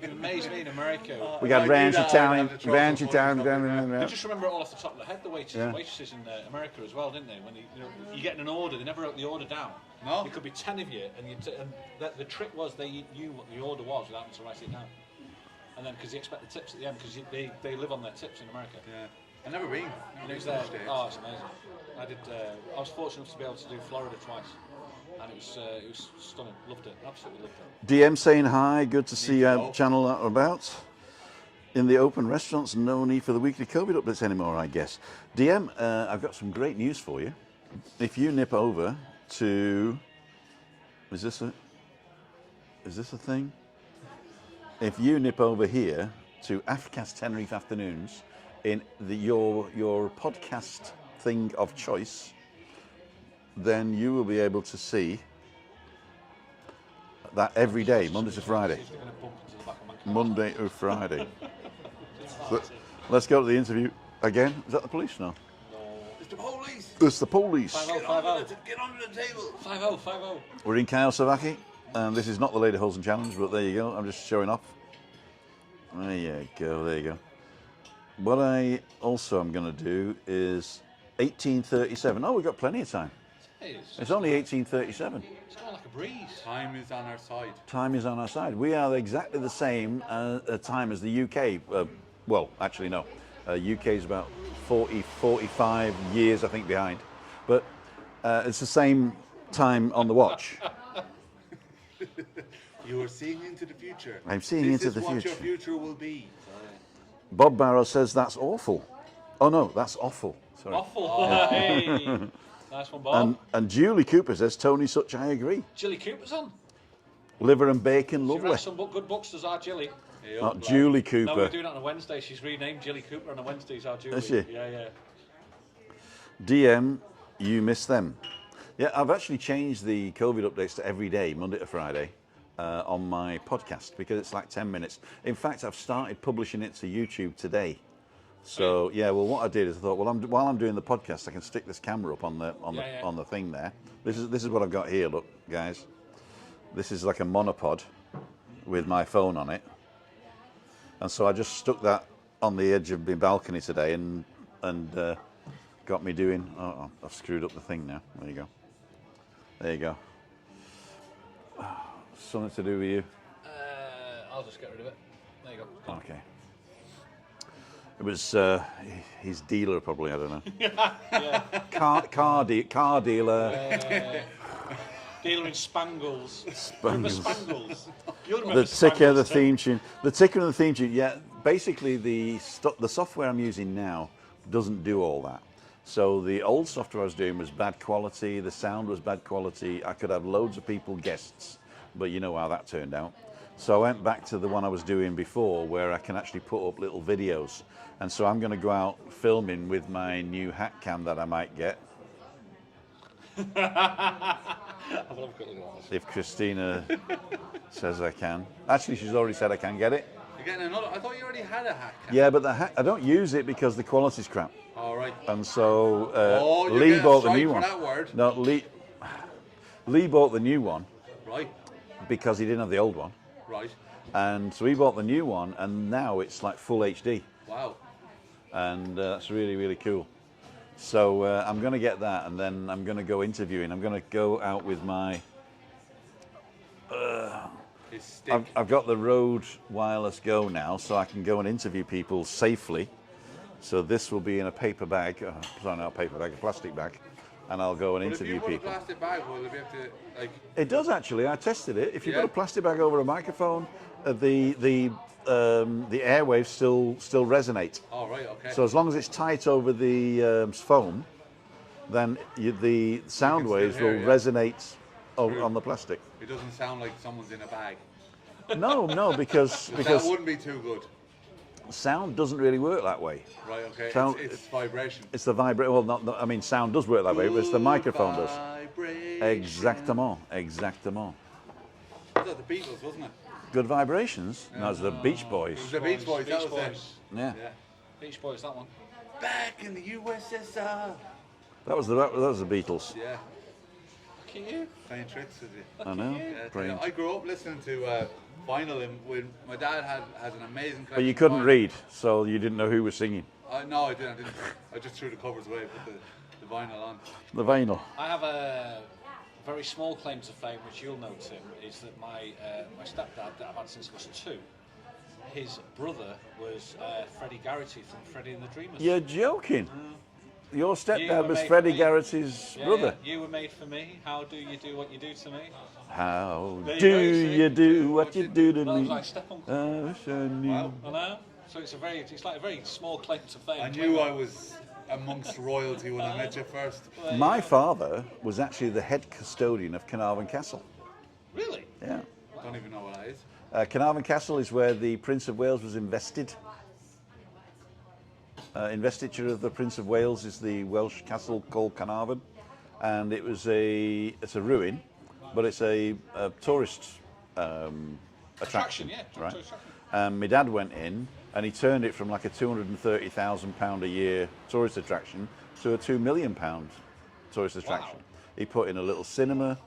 It amazed me in America. We got I ranch knew that, Italian, I'd have to throw ranch some Italian. fucking I just remember it all off the top of the head. The waitresses in America as well, didn't they? When you get an order, they never wrote the order down. No. There could be 10 of you, and the trick was they knew what the order was without having to write it down. And then because they expect the tips at the end, because they live on their tips in America. Yeah. I've never been. And it was there. Oh, it's amazing. I was fortunate enough to be able to do Florida twice, and it was stunning. Loved it. Absolutely loved it. DM saying hi. Good to see you out channel out and about. In the open restaurants, no need for the weekly COVID updates anymore, I guess. DM, I've got some great news for you. If you nip over to, is this a thing? If you nip over here to Africa's Tenerife Afternoons in your podcast thing of choice, then you will be able to see that every day, Monday to Friday. They're going to bump into the back of my car. Monday to Friday. Let's go to the interview again. Is that the police now? It's the police. It's the police. 5050. Get under the table. 5050. We're in Kyle Savaki, and this is not the Lady Holson Challenge, but there you go. I'm just showing off. There you go. There you go. What I also am going to do is 1837. Oh, we've got plenty of time. It's only 1837. It's going like a breeze. Time is on our side. Time is on our side. We are exactly the same time as the UK. Well, actually, no. UK is about 40, 45 years, I think, behind. But it's the same time on the watch. You are seeing into the future. I'm seeing into the This is what future. your future will be. Bob Barrow says that's awful. Oh, no, that's awful. Sorry. Awful. Hey. Nice one, Bob. And Julie Cooper says, Tony Such, I agree. Jilly Cooper's on. Liver and bacon, She lovely. writes some good books, does our Jilly. Not Julie No, we're Cooper. doing it on a Wednesday. She's renamed Jilly Cooper on a Wednesday. Is our Julie. Is she? Yeah. DM, you miss them. Yeah, I've actually changed the COVID updates to every day, Monday to Friday, on my podcast because it's like 10 minutes. In fact, I've started publishing it to YouTube today. So yeah, well, what I did is I thought, well, while I'm doing the podcast, I can stick this camera up on the thing there. This is what I've got here. Look, guys, this is like a monopod with my phone on it, and so I just stuck that on the edge of my balcony today, and got me doing. Oh, I've screwed up the thing now. There you go. There you go. Something to do with you. I'll just get rid of it. There you go. Okay. It was his dealer, probably. I don't know. Yeah. Car dealer. Dealer in Spangles. Spangles. Spangles. You'll remember The ticker, Spangles, the don't theme tune. The ticker and the theme tune. Yeah. Basically, the software I'm using now doesn't do all that. So the old software I was doing was bad quality. The sound was bad quality. I could have loads of people guests, but you know how that turned out. So I went back to the one I was doing before where I can actually put up little videos. And so I'm going to go out filming with my new hat cam that I might get. Have a look at that. If Christina says I can. Actually, she's already said I can get it. You're getting another. I thought you already had a hat cam. Yeah, but the hat, I don't use it because the quality's crap. All right. And so You're Lee getting bought the strike new for one. that word. No, Lee bought the new one Right. because he didn't have the old one. Right. And so he bought the new one, and now it's like full HD. Wow. and that's really, really cool. So I'm going to get that, and then I'm going to go interviewing. I'm going to go out with my... His stick. I've got the Rode Wireless Go now, so I can go and interview people safely. So this will be in a paper bag, sorry, not a paper bag, a plastic bag, and I'll go and interview But if you people. put a plastic bag, will it be able to, like... It does actually. I tested it. If you Yeah? put a plastic bag over a microphone, the airwaves still resonate. Oh, right, okay. So as long as it's tight over the foam, then the sound still waves hear, will yeah. resonate on the plastic. It doesn't sound like someone's in a bag. No, because That wouldn't be too good. sound doesn't really work that way. Right, okay. Sound- It's vibration. It's the vibration. Well, not. I mean, sound does work that way, but it's the microphone does. Vibration. Exactement. Was that the Beatles, wasn't it? Good vibrations. No, it's the Beach Boys. It was the Beach Boys, that was it. Yeah, Yeah. Beach Boys, that one. Back in the USSR. that was the Beatles. Yeah. Look at you. Playing tricks with you. I know. Yeah, Brilliant. I grew up listening to vinyl when my dad has an amazing collection. But you of couldn't vinyl. read, so you didn't know who was singing. No, I didn't. I just threw the covers away, put the vinyl on. The vinyl. I have a very small claim to fame, which you'll know, Tim, is that my stepdad, that I've had since I was 2, his brother was Freddie Garrity from Freddie and the Dreamers. You're joking. Your You were stepdad was made Freddie for me. Garrity's Yeah, brother. yeah. You were made for me. How do you do what you do to me? How There you do go, see? you do what you do to That was me? like step uncle. I wish I knew. Wow. I know. So it's like a very small claim to fame. I knew I was amongst royalty when I met you first. My father was actually the head custodian of Carnarvon Castle. Really? Yeah. Don't even know what that is. Carnarvon Castle is where the Prince of Wales was invested. Investiture of the Prince of Wales is the Welsh castle called Carnarvon, and it's a ruin, but it's a tourist attraction. Yeah. Right. Tourist attraction. And my dad went in and he turned it from like a £230,000 a year tourist attraction to a £2 million tourist attraction. He put in a little cinema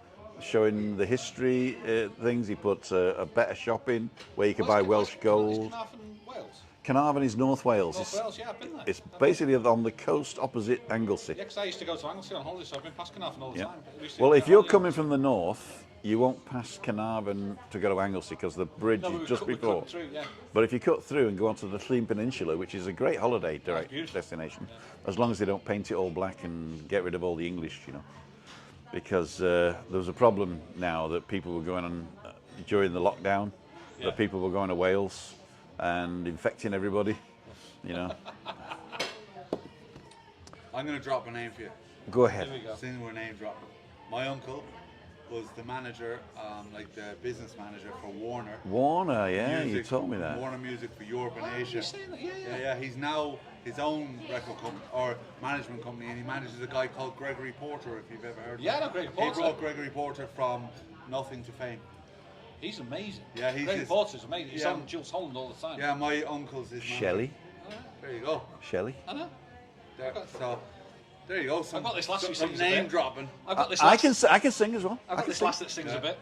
showing the history things. He put a better shop in where you could buy Welsh gold. Carnarvon, Wales. Carnarvon is North Wales. North Wales, yeah, I've been there. It's basically on the coast opposite Anglesey. Yeah, because I used to go to Anglesey on holiday, so I've been past Carnarvon all the Yeah. time. We used to Well, go if on you're holiday. coming from the north, you won't pass Carnarvon to go to Anglesey because the bridge No, is we just cut- we before. cut through, yeah. But if you cut through and go onto the Llŷn Peninsula, which is a great holiday direct beautiful. destination, as long as they don't paint it all black and get rid of all the English, because there was a problem now that people were going on during the lockdown, Yeah. that people were going to Wales and infecting everybody, I'm going to drop a name for you. Go ahead. Here we go. Since we're name dropping. My uncle was the manager, like the business manager for Warner. Warner, yeah, you Music, told me that. Warner Music for Europe and Asia. You're saying that? Yeah, yeah. Yeah, he's now his own record company or management company, and he manages a guy called Gregory Porter. If you've ever heard of Yeah, I him. know Gregory He Porter. brought Gregory Porter from nothing to fame. He's amazing. Yeah, he's Greg just- Porter's amazing. He's yeah. on Jules Holland all the time. Yeah, my uncle's his manager. Shelley. There you go. Shelley. I know. So there you go. Some, got this last who some sings a name bit. dropping. I've got this I last. can sing as well. I've got this last that sings a bit.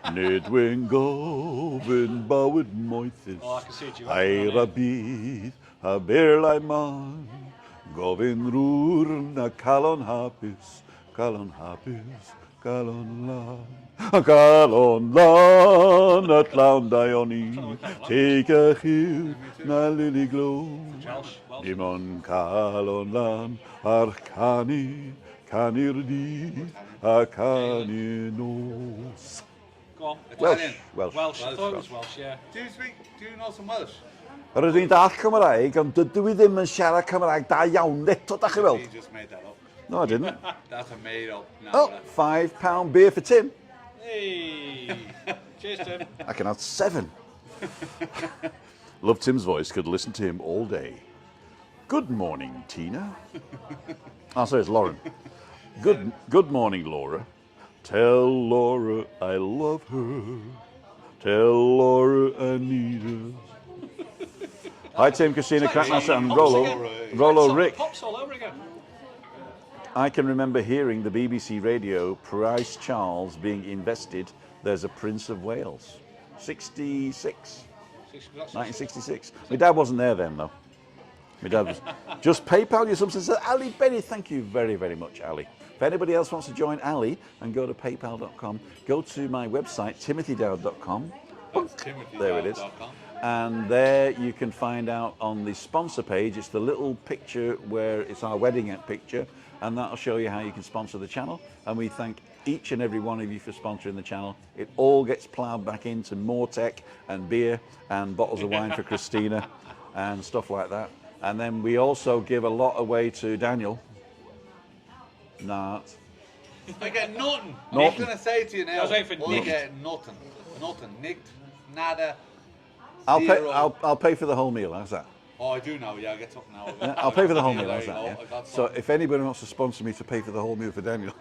Nidwyn gofyn bywyd moethus, Oh, I can see it, you. air a bydd, a berlau man, gofyn rŵr na calon hapus, calon hapus, calon lan. Calon lan at lawn daioni, take a chiw na lily glow. Welsh. Dim ond calon lan ar canu'r dydd, a canu'r nos. Go on. Italian. Welsh. Welsh. I thought it was Welsh, yeah. Do you know some Welsh? Rydw i'n dall Cymraeg, ond dydw i ddim yn siarad Cymraeg da iawn eto, da chi He weld? just made that up. No, I didn't. That's a made up. No, Oh, £5 beer for Tim. Hey. Cheers, Tim. I can have 7. Love Tim's voice, could listen to him all day. Good morning, Tina. Oh, sorry, it's Lauren. Good morning, Laura. Tell Laura I love her. Tell Laura I need her. Hi, Tim, Christina, CRAICMASTER, and Rollo Rick. Pops all over again. I can remember hearing the BBC radio, Prince Charles being invested. There's a Prince of Wales. 1966. My dad wasn't there then, though. My dad was. Just PayPal your substance. Ali Benny, thank you very, very much, Ali. If anybody else wants to join Ali and go to paypal.com, go to my website, timothydowd.com. There it is. And there you can find out on the sponsor page, it's the little picture where it's our wedding picture, and that'll show you how you can sponsor the channel. And we thank each and every one of you for sponsoring the channel. It all gets ploughed back into more tech and beer and bottles of wine for Christina and stuff like that. And then we also give a lot away to Daniel. Not. I get nothing. I'm Nothing. going to say to you now. I was waiting for I nicked. get nothing. Nothing. Nicked. Nada. I'll pay. Zero. I'll pay for the whole meal. How's that? Oh, I do know. Yeah, I get something now. Yeah, I'll pay for the whole meal. There How's you that? go. Yeah? I got So something. if anybody wants to sponsor me to pay for the whole meal for Daniel,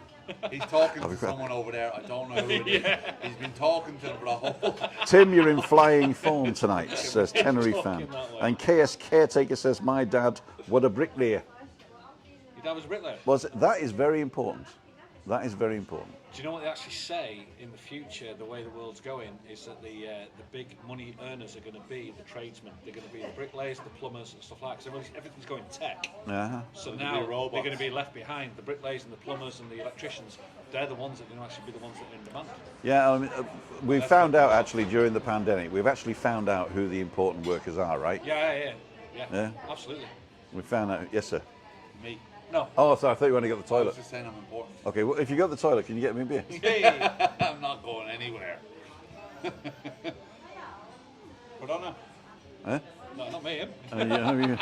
He's talking I'll to be quick. someone over there. I don't know who it is. He's been talking to them for a whole. Tim, you're in flying form tonight, says Tenerife fan. And KS Caretaker says, my dad, what a bricklayer. Your dad was a bricklayer. That is very important. That is very important. Do you know what they actually say in the future? The way the world's going is that the big money earners are going to be the tradesmen. They're going to be the bricklayers, the plumbers, and stuff like that. Because everything's going tech. Uh-huh. So They're now gonna be robots. they're going to be left behind. The bricklayers and the plumbers and the electricians. They're the ones that are going to actually be the ones that are in demand. Yeah, I mean, we found out actually during the pandemic, we've actually found out who the important workers are, right? Yeah. Yeah. Absolutely. We found out, yes sir. Me. No. Oh, sorry, I thought you wanted to get the I was toilet. just saying I'm important. Okay, well, if you got the toilet, can you get me a beer? I'm not going anywhere. Madonna? Huh? No, not me. Him. Yeah,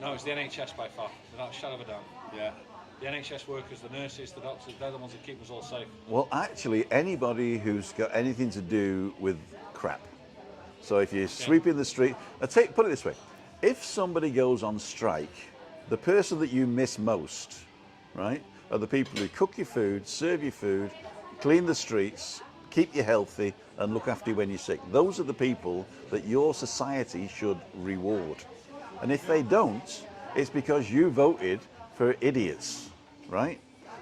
No, it's the NHS by far, without a shadow of a doubt. Yeah. The NHS workers, the nurses, the doctors, they're the ones that keep us all safe. well, actually, anybody who's got anything to do with crap. So if you're sweeping the street, put it this way. If somebody goes on strike, the person that you miss most, right, are the people who cook your food, serve your food, clean the streets, keep you healthy, and look after you when you're sick. Those are the people that your society should reward. And if they don't, it's because you voted for idiots, right?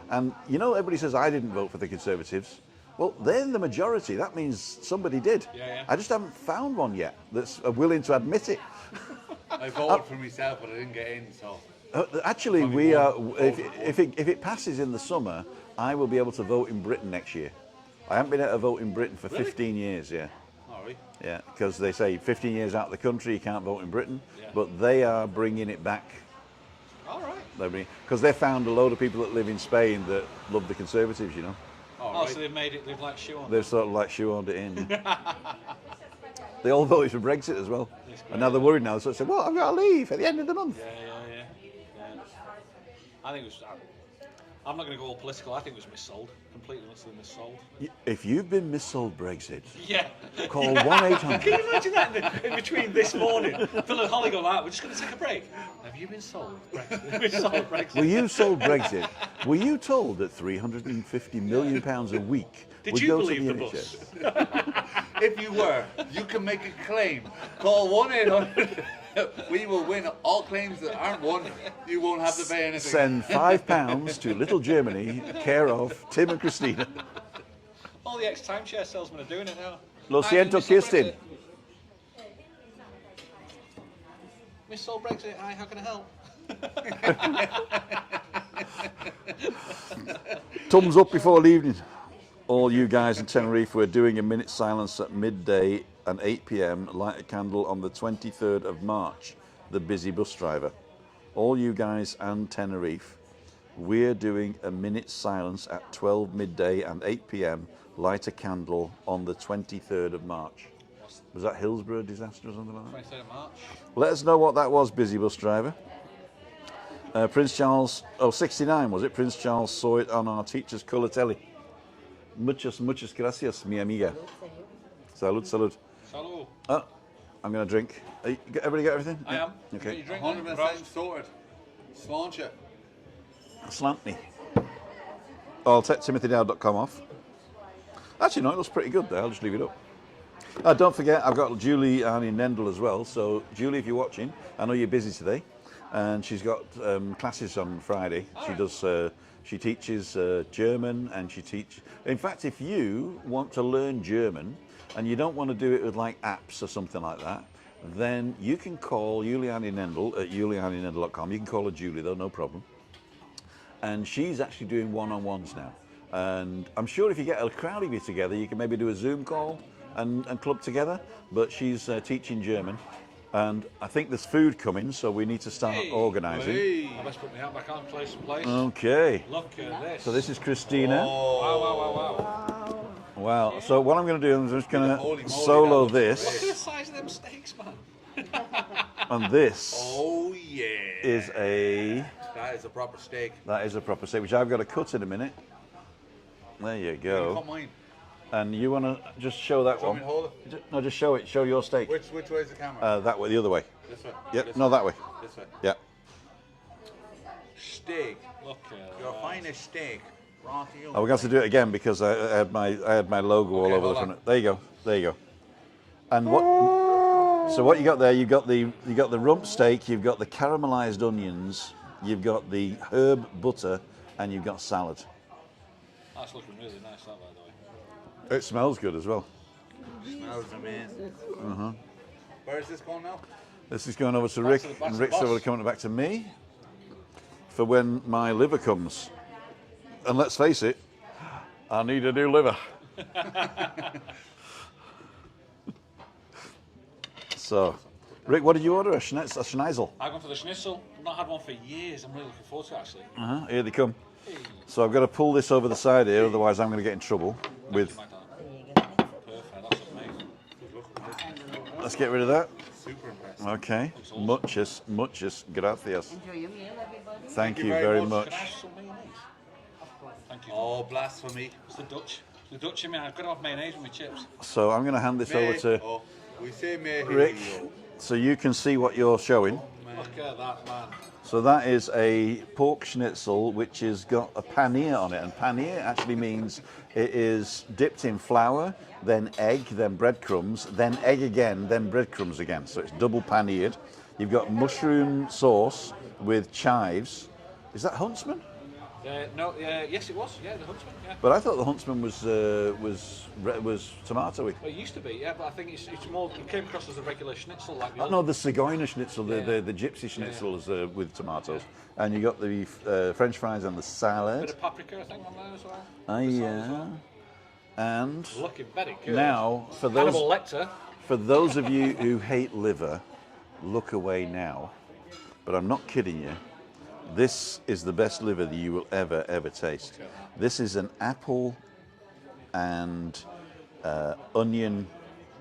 And you know, everybody says, I didn't vote for the Conservatives. Well, they're the majority. That means somebody did. Yeah. I just haven't found one yet that's willing to admit it. I voted for myself, but I didn't get in, so. Actually, Probably we are. won't If it passes in the summer, I will be able to vote in Britain next year. I haven't been able to vote in Britain for 15 years. Yeah, All right. yeah, because they say 15 years out of the country, you can't vote in Britain. Yeah. But they are bringing it back. All right. Because they found a load of people that live in Spain that love the Conservatives. You know, All Oh, right. so they've made it, they've like shoe on. they've sort of like shoehorned it in. They all voted for Brexit as well, and now they're worried now. So they say, "Well, I've got to leave at the end of the month." Yeah. I think it was. I'm not going to go all political. I think it was missold. Completely, utterly missold. If you've been missold Brexit, Yeah. call 1-800. Can you imagine that in between this morning? Phil and Holly go like, we're just going to take a break. Have you been sold Brexit? Been sold Brexit? Were you sold Brexit? Were you told that £350 million a week Did would you go believe to the the bus? NHS? If you were, you can make a claim. Call 1-800. We will win all claims that aren't won. You won't have to pay anything. Send £5 to Little Germany, care of Tim and Christina. All the ex-timeshare salesmen are doing it now. Lo siento, Kirsten. Missold Brexit. Hi, how can I help? Thumbs up before leaving. All you guys in Tenerife, we're doing a minute silence at midday and 8 p.m. Light a candle on the 23rd of March. The busy bus driver. All you guys and Tenerife, we're doing a minute silence at 12 midday and 8 p.m. Light a candle on the 23rd of March. Was that Hillsborough disaster or something like that? 23rd of March. Let us know what that was, busy bus driver. Prince Charles, 69 was it? Prince Charles saw it on our teacher's colour telly. Muchas gracias, mi amiga. Salud, salud. Salud. Oh, I'm going to drink. Everybody got everything? I am. Okay. You drink 100% right. sorted. Slaunch it. Slant me. I'll take timothydowd.com off. Actually, no, it looks pretty good there. I'll just leave it up. Don't forget, I've got Julie in Nendel as well. So, Julie, if you're watching, I know you're busy today. And she's got classes on Friday. She does. She teaches German, and she teaches. In fact, if you want to learn German and you don't want to do it with like apps or something like that, then you can call Juliani Nendel at julianinendel.com. You can call her Julie though, no problem. And she's actually doing one-on-ones now. And I'm sure if you get a crowd of you together, you can maybe do a Zoom call and club together. But she's teaching German. And I think there's food coming, so we need to start organising. I must put my hat back on, place and place. Okay. Look at this. So this is Christina. Wow, wow, wow, wow. Wow. So what I'm going to do, I'm just going Holy to moly, solo Look at the this. size of them steaks, man. And this Oh yeah. is a... That is a proper steak. That is a proper steak, which I've got to cut in a minute. There you go. Cut mine. And you want to just show that Do you want one? me to hold it? No, just show it. Show your steak. Which way is the camera? That way, the other way. This way. Yep. This No, way. that way. This way. Yeah. Steak. Look at Your that. finest steak. Brought to you. Oh, we're going to have to do it again because I had my logo all Okay, over the hold front. on. There you go. There you go. And what? So what you got there? You got the rump steak. You've got the caramelized onions. You've got the herb butter, and you've got salad. That's looking really nice, that, by the way. It smells good as well. Smells amazing. Where is this going now? This is going over to Back Rick, to the- back and to the Rick's over boss. coming back to me for when my liver comes. And let's face it, I need a new liver. So, Rick, what did you order? A schnitzel? I've gone for the schnitzel. I've not had one for years. I'm really looking forward to it, actually. Here they come. So I've got to pull this over the side here, otherwise I'm going to get in trouble with... My darling. Perfect, that's amazing. Let's get rid of that. Super impressive. Okay. Muchas gracias. Enjoy your meal, everybody. Thank you you very very much. much. Can I have some mayonnaise? Thank you. Oh, blasphemy. It's the Dutch. The Dutch in me. I've got to have mayonnaise with my chips. So I'm going to hand this over to Oh, we say may Rick, so you can see what you're showing. Look at that, man. So that is a pork schnitzel which has got a paneer on it, and paneer actually means it is dipped in flour, then egg, then breadcrumbs, then egg again, then breadcrumbs again. So it's double paneered. You've got mushroom sauce with chives. Is that Huntsman? No, yes, it was. Yeah, the Huntsman. Yeah. But I thought the Huntsman was tomatoey. Well, it used to be, yeah, but I think it's more. It came across as a regular schnitzel, like the Oh, old. no, the Zigeuner schnitzel, Yeah. the gypsy schnitzel is with tomatoes. And you got the French fries and the Bit salad. of paprika, I think, on there as well. Oh, The salad as yeah. well. And Looking very good. now, for Hannibal those, Lecter. for those of you who hate liver, look away now. But I'm not kidding you. This is the best liver that you will ever taste. This is an apple and onion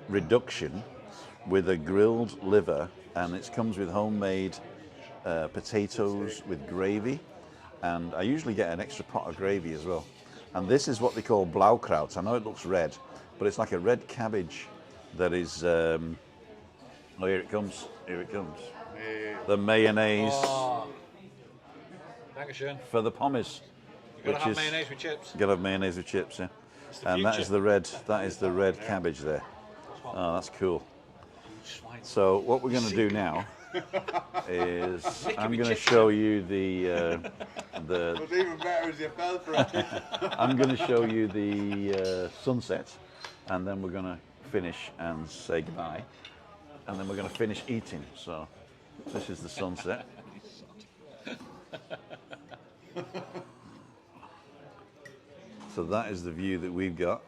reduction with a grilled liver, and it comes with homemade potatoes with gravy, and I usually get an extra pot of gravy as well. And this is what they call blaukraut. I know it looks red, but it's like a red cabbage that is... oh, here it comes. Here it comes. The mayonnaise Oh. Dankeschön. for the pommes. You've got to have mayonnaise with chips. Got to have mayonnaise with chips, yeah. the And that future. is the red. That is the red cabbage there. Oh, that's cool. So what we're going to do now is I'm going to show you the What's even better is you fell for it. I'm going to show you the sunset, and then we're going to finish and say goodbye, and then we're going to finish eating. So this is the sunset. So that is the view that we've got,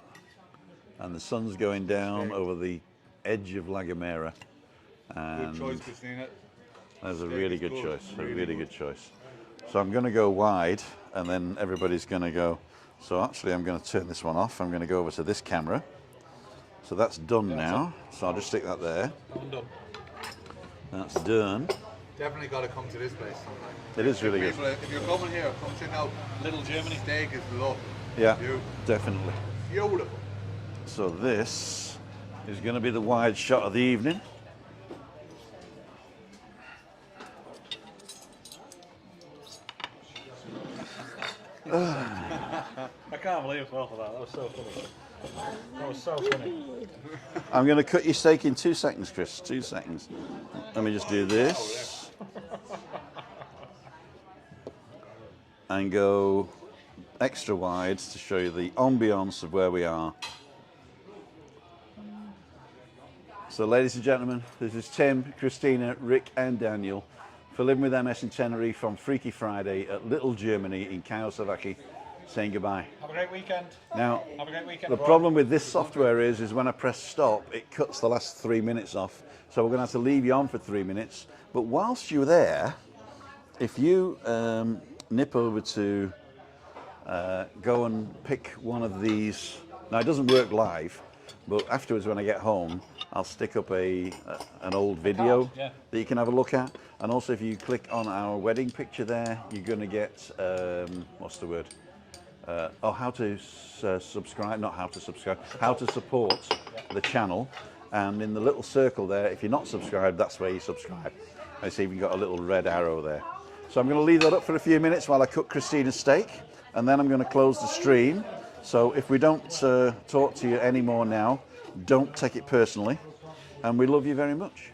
and the sun's going down over the edge of La Gomera, Good and choice, Christina. that's a Steak really is good good, choice, a really really good. good choice. So I'm going to go wide, and then everybody's going to go. So actually I'm going to turn this one off. I'm going to go over to this camera. So that's done now, so I'll just stick that there. I'm done. That's done. Definitely got to come to this place sometime. It is really good. People, if you're coming here, come check out. Little Germany. Steak is lovely. Yeah, Beautiful. definitely. Beautiful. So this is going to be the wide shot of the evening. I can't believe it fell for that. That was so funny. That was so funny. I'm going to cut your steak in 2 seconds, Chris. 2 seconds. Let me just do this. And go extra wide to show you the ambiance of where we are. So, ladies and gentlemen, this is Tim, Christina, Rick, and Daniel for Living with MS in Tenerife on Freaky Friday at Little Germany in Kawasaki, saying goodbye. Have a great weekend. Now, Have a great weekend. the problem with this software is when I press stop, it cuts the last 3 minutes off. So we're going to have to leave you on for 3 minutes. But whilst you're there, if you nip over to go and pick one of these. Now, it doesn't work live, but afterwards when I get home, I'll stick up an old video that you can have a look at. And also, if you click on our wedding picture there, you're going to get, what's the word? How to subscribe, not how to subscribe, how to support the channel. And in the little circle there, if you're not subscribed, that's where you subscribe. I see we've got a little red arrow there. So I'm going to leave that up for a few minutes while I cook Christina's steak, and then I'm going to close the stream. So if we don't talk to you anymore now, don't take it personally, and we love you very much.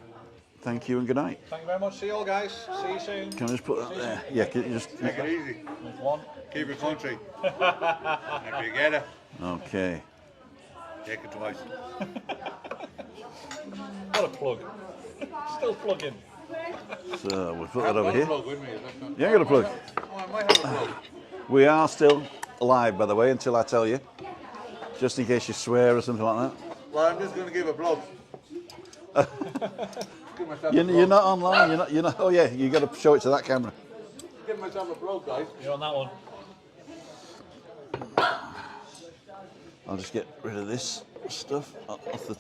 Thank you and good night. Thank you very much. See you all, guys. See you soon. Can I just put that there? Yeah, can you just Take it easy. One. Keep it country. If you get it, Okay. take it twice. What a plug. Still plugging. So we'll put that over here. Plug with me, is that not- Yeah, I got a plug. Oh, I might have a plug. We are still live, by the way, until I tell you, just in case you swear or something like that. Well, I'm just going to give a plug. Give myself a You're plug. not online. You're not. Oh yeah, you got to show it to that camera. Give myself a plug, guys. You're on that one. I'll just get rid of this stuff off the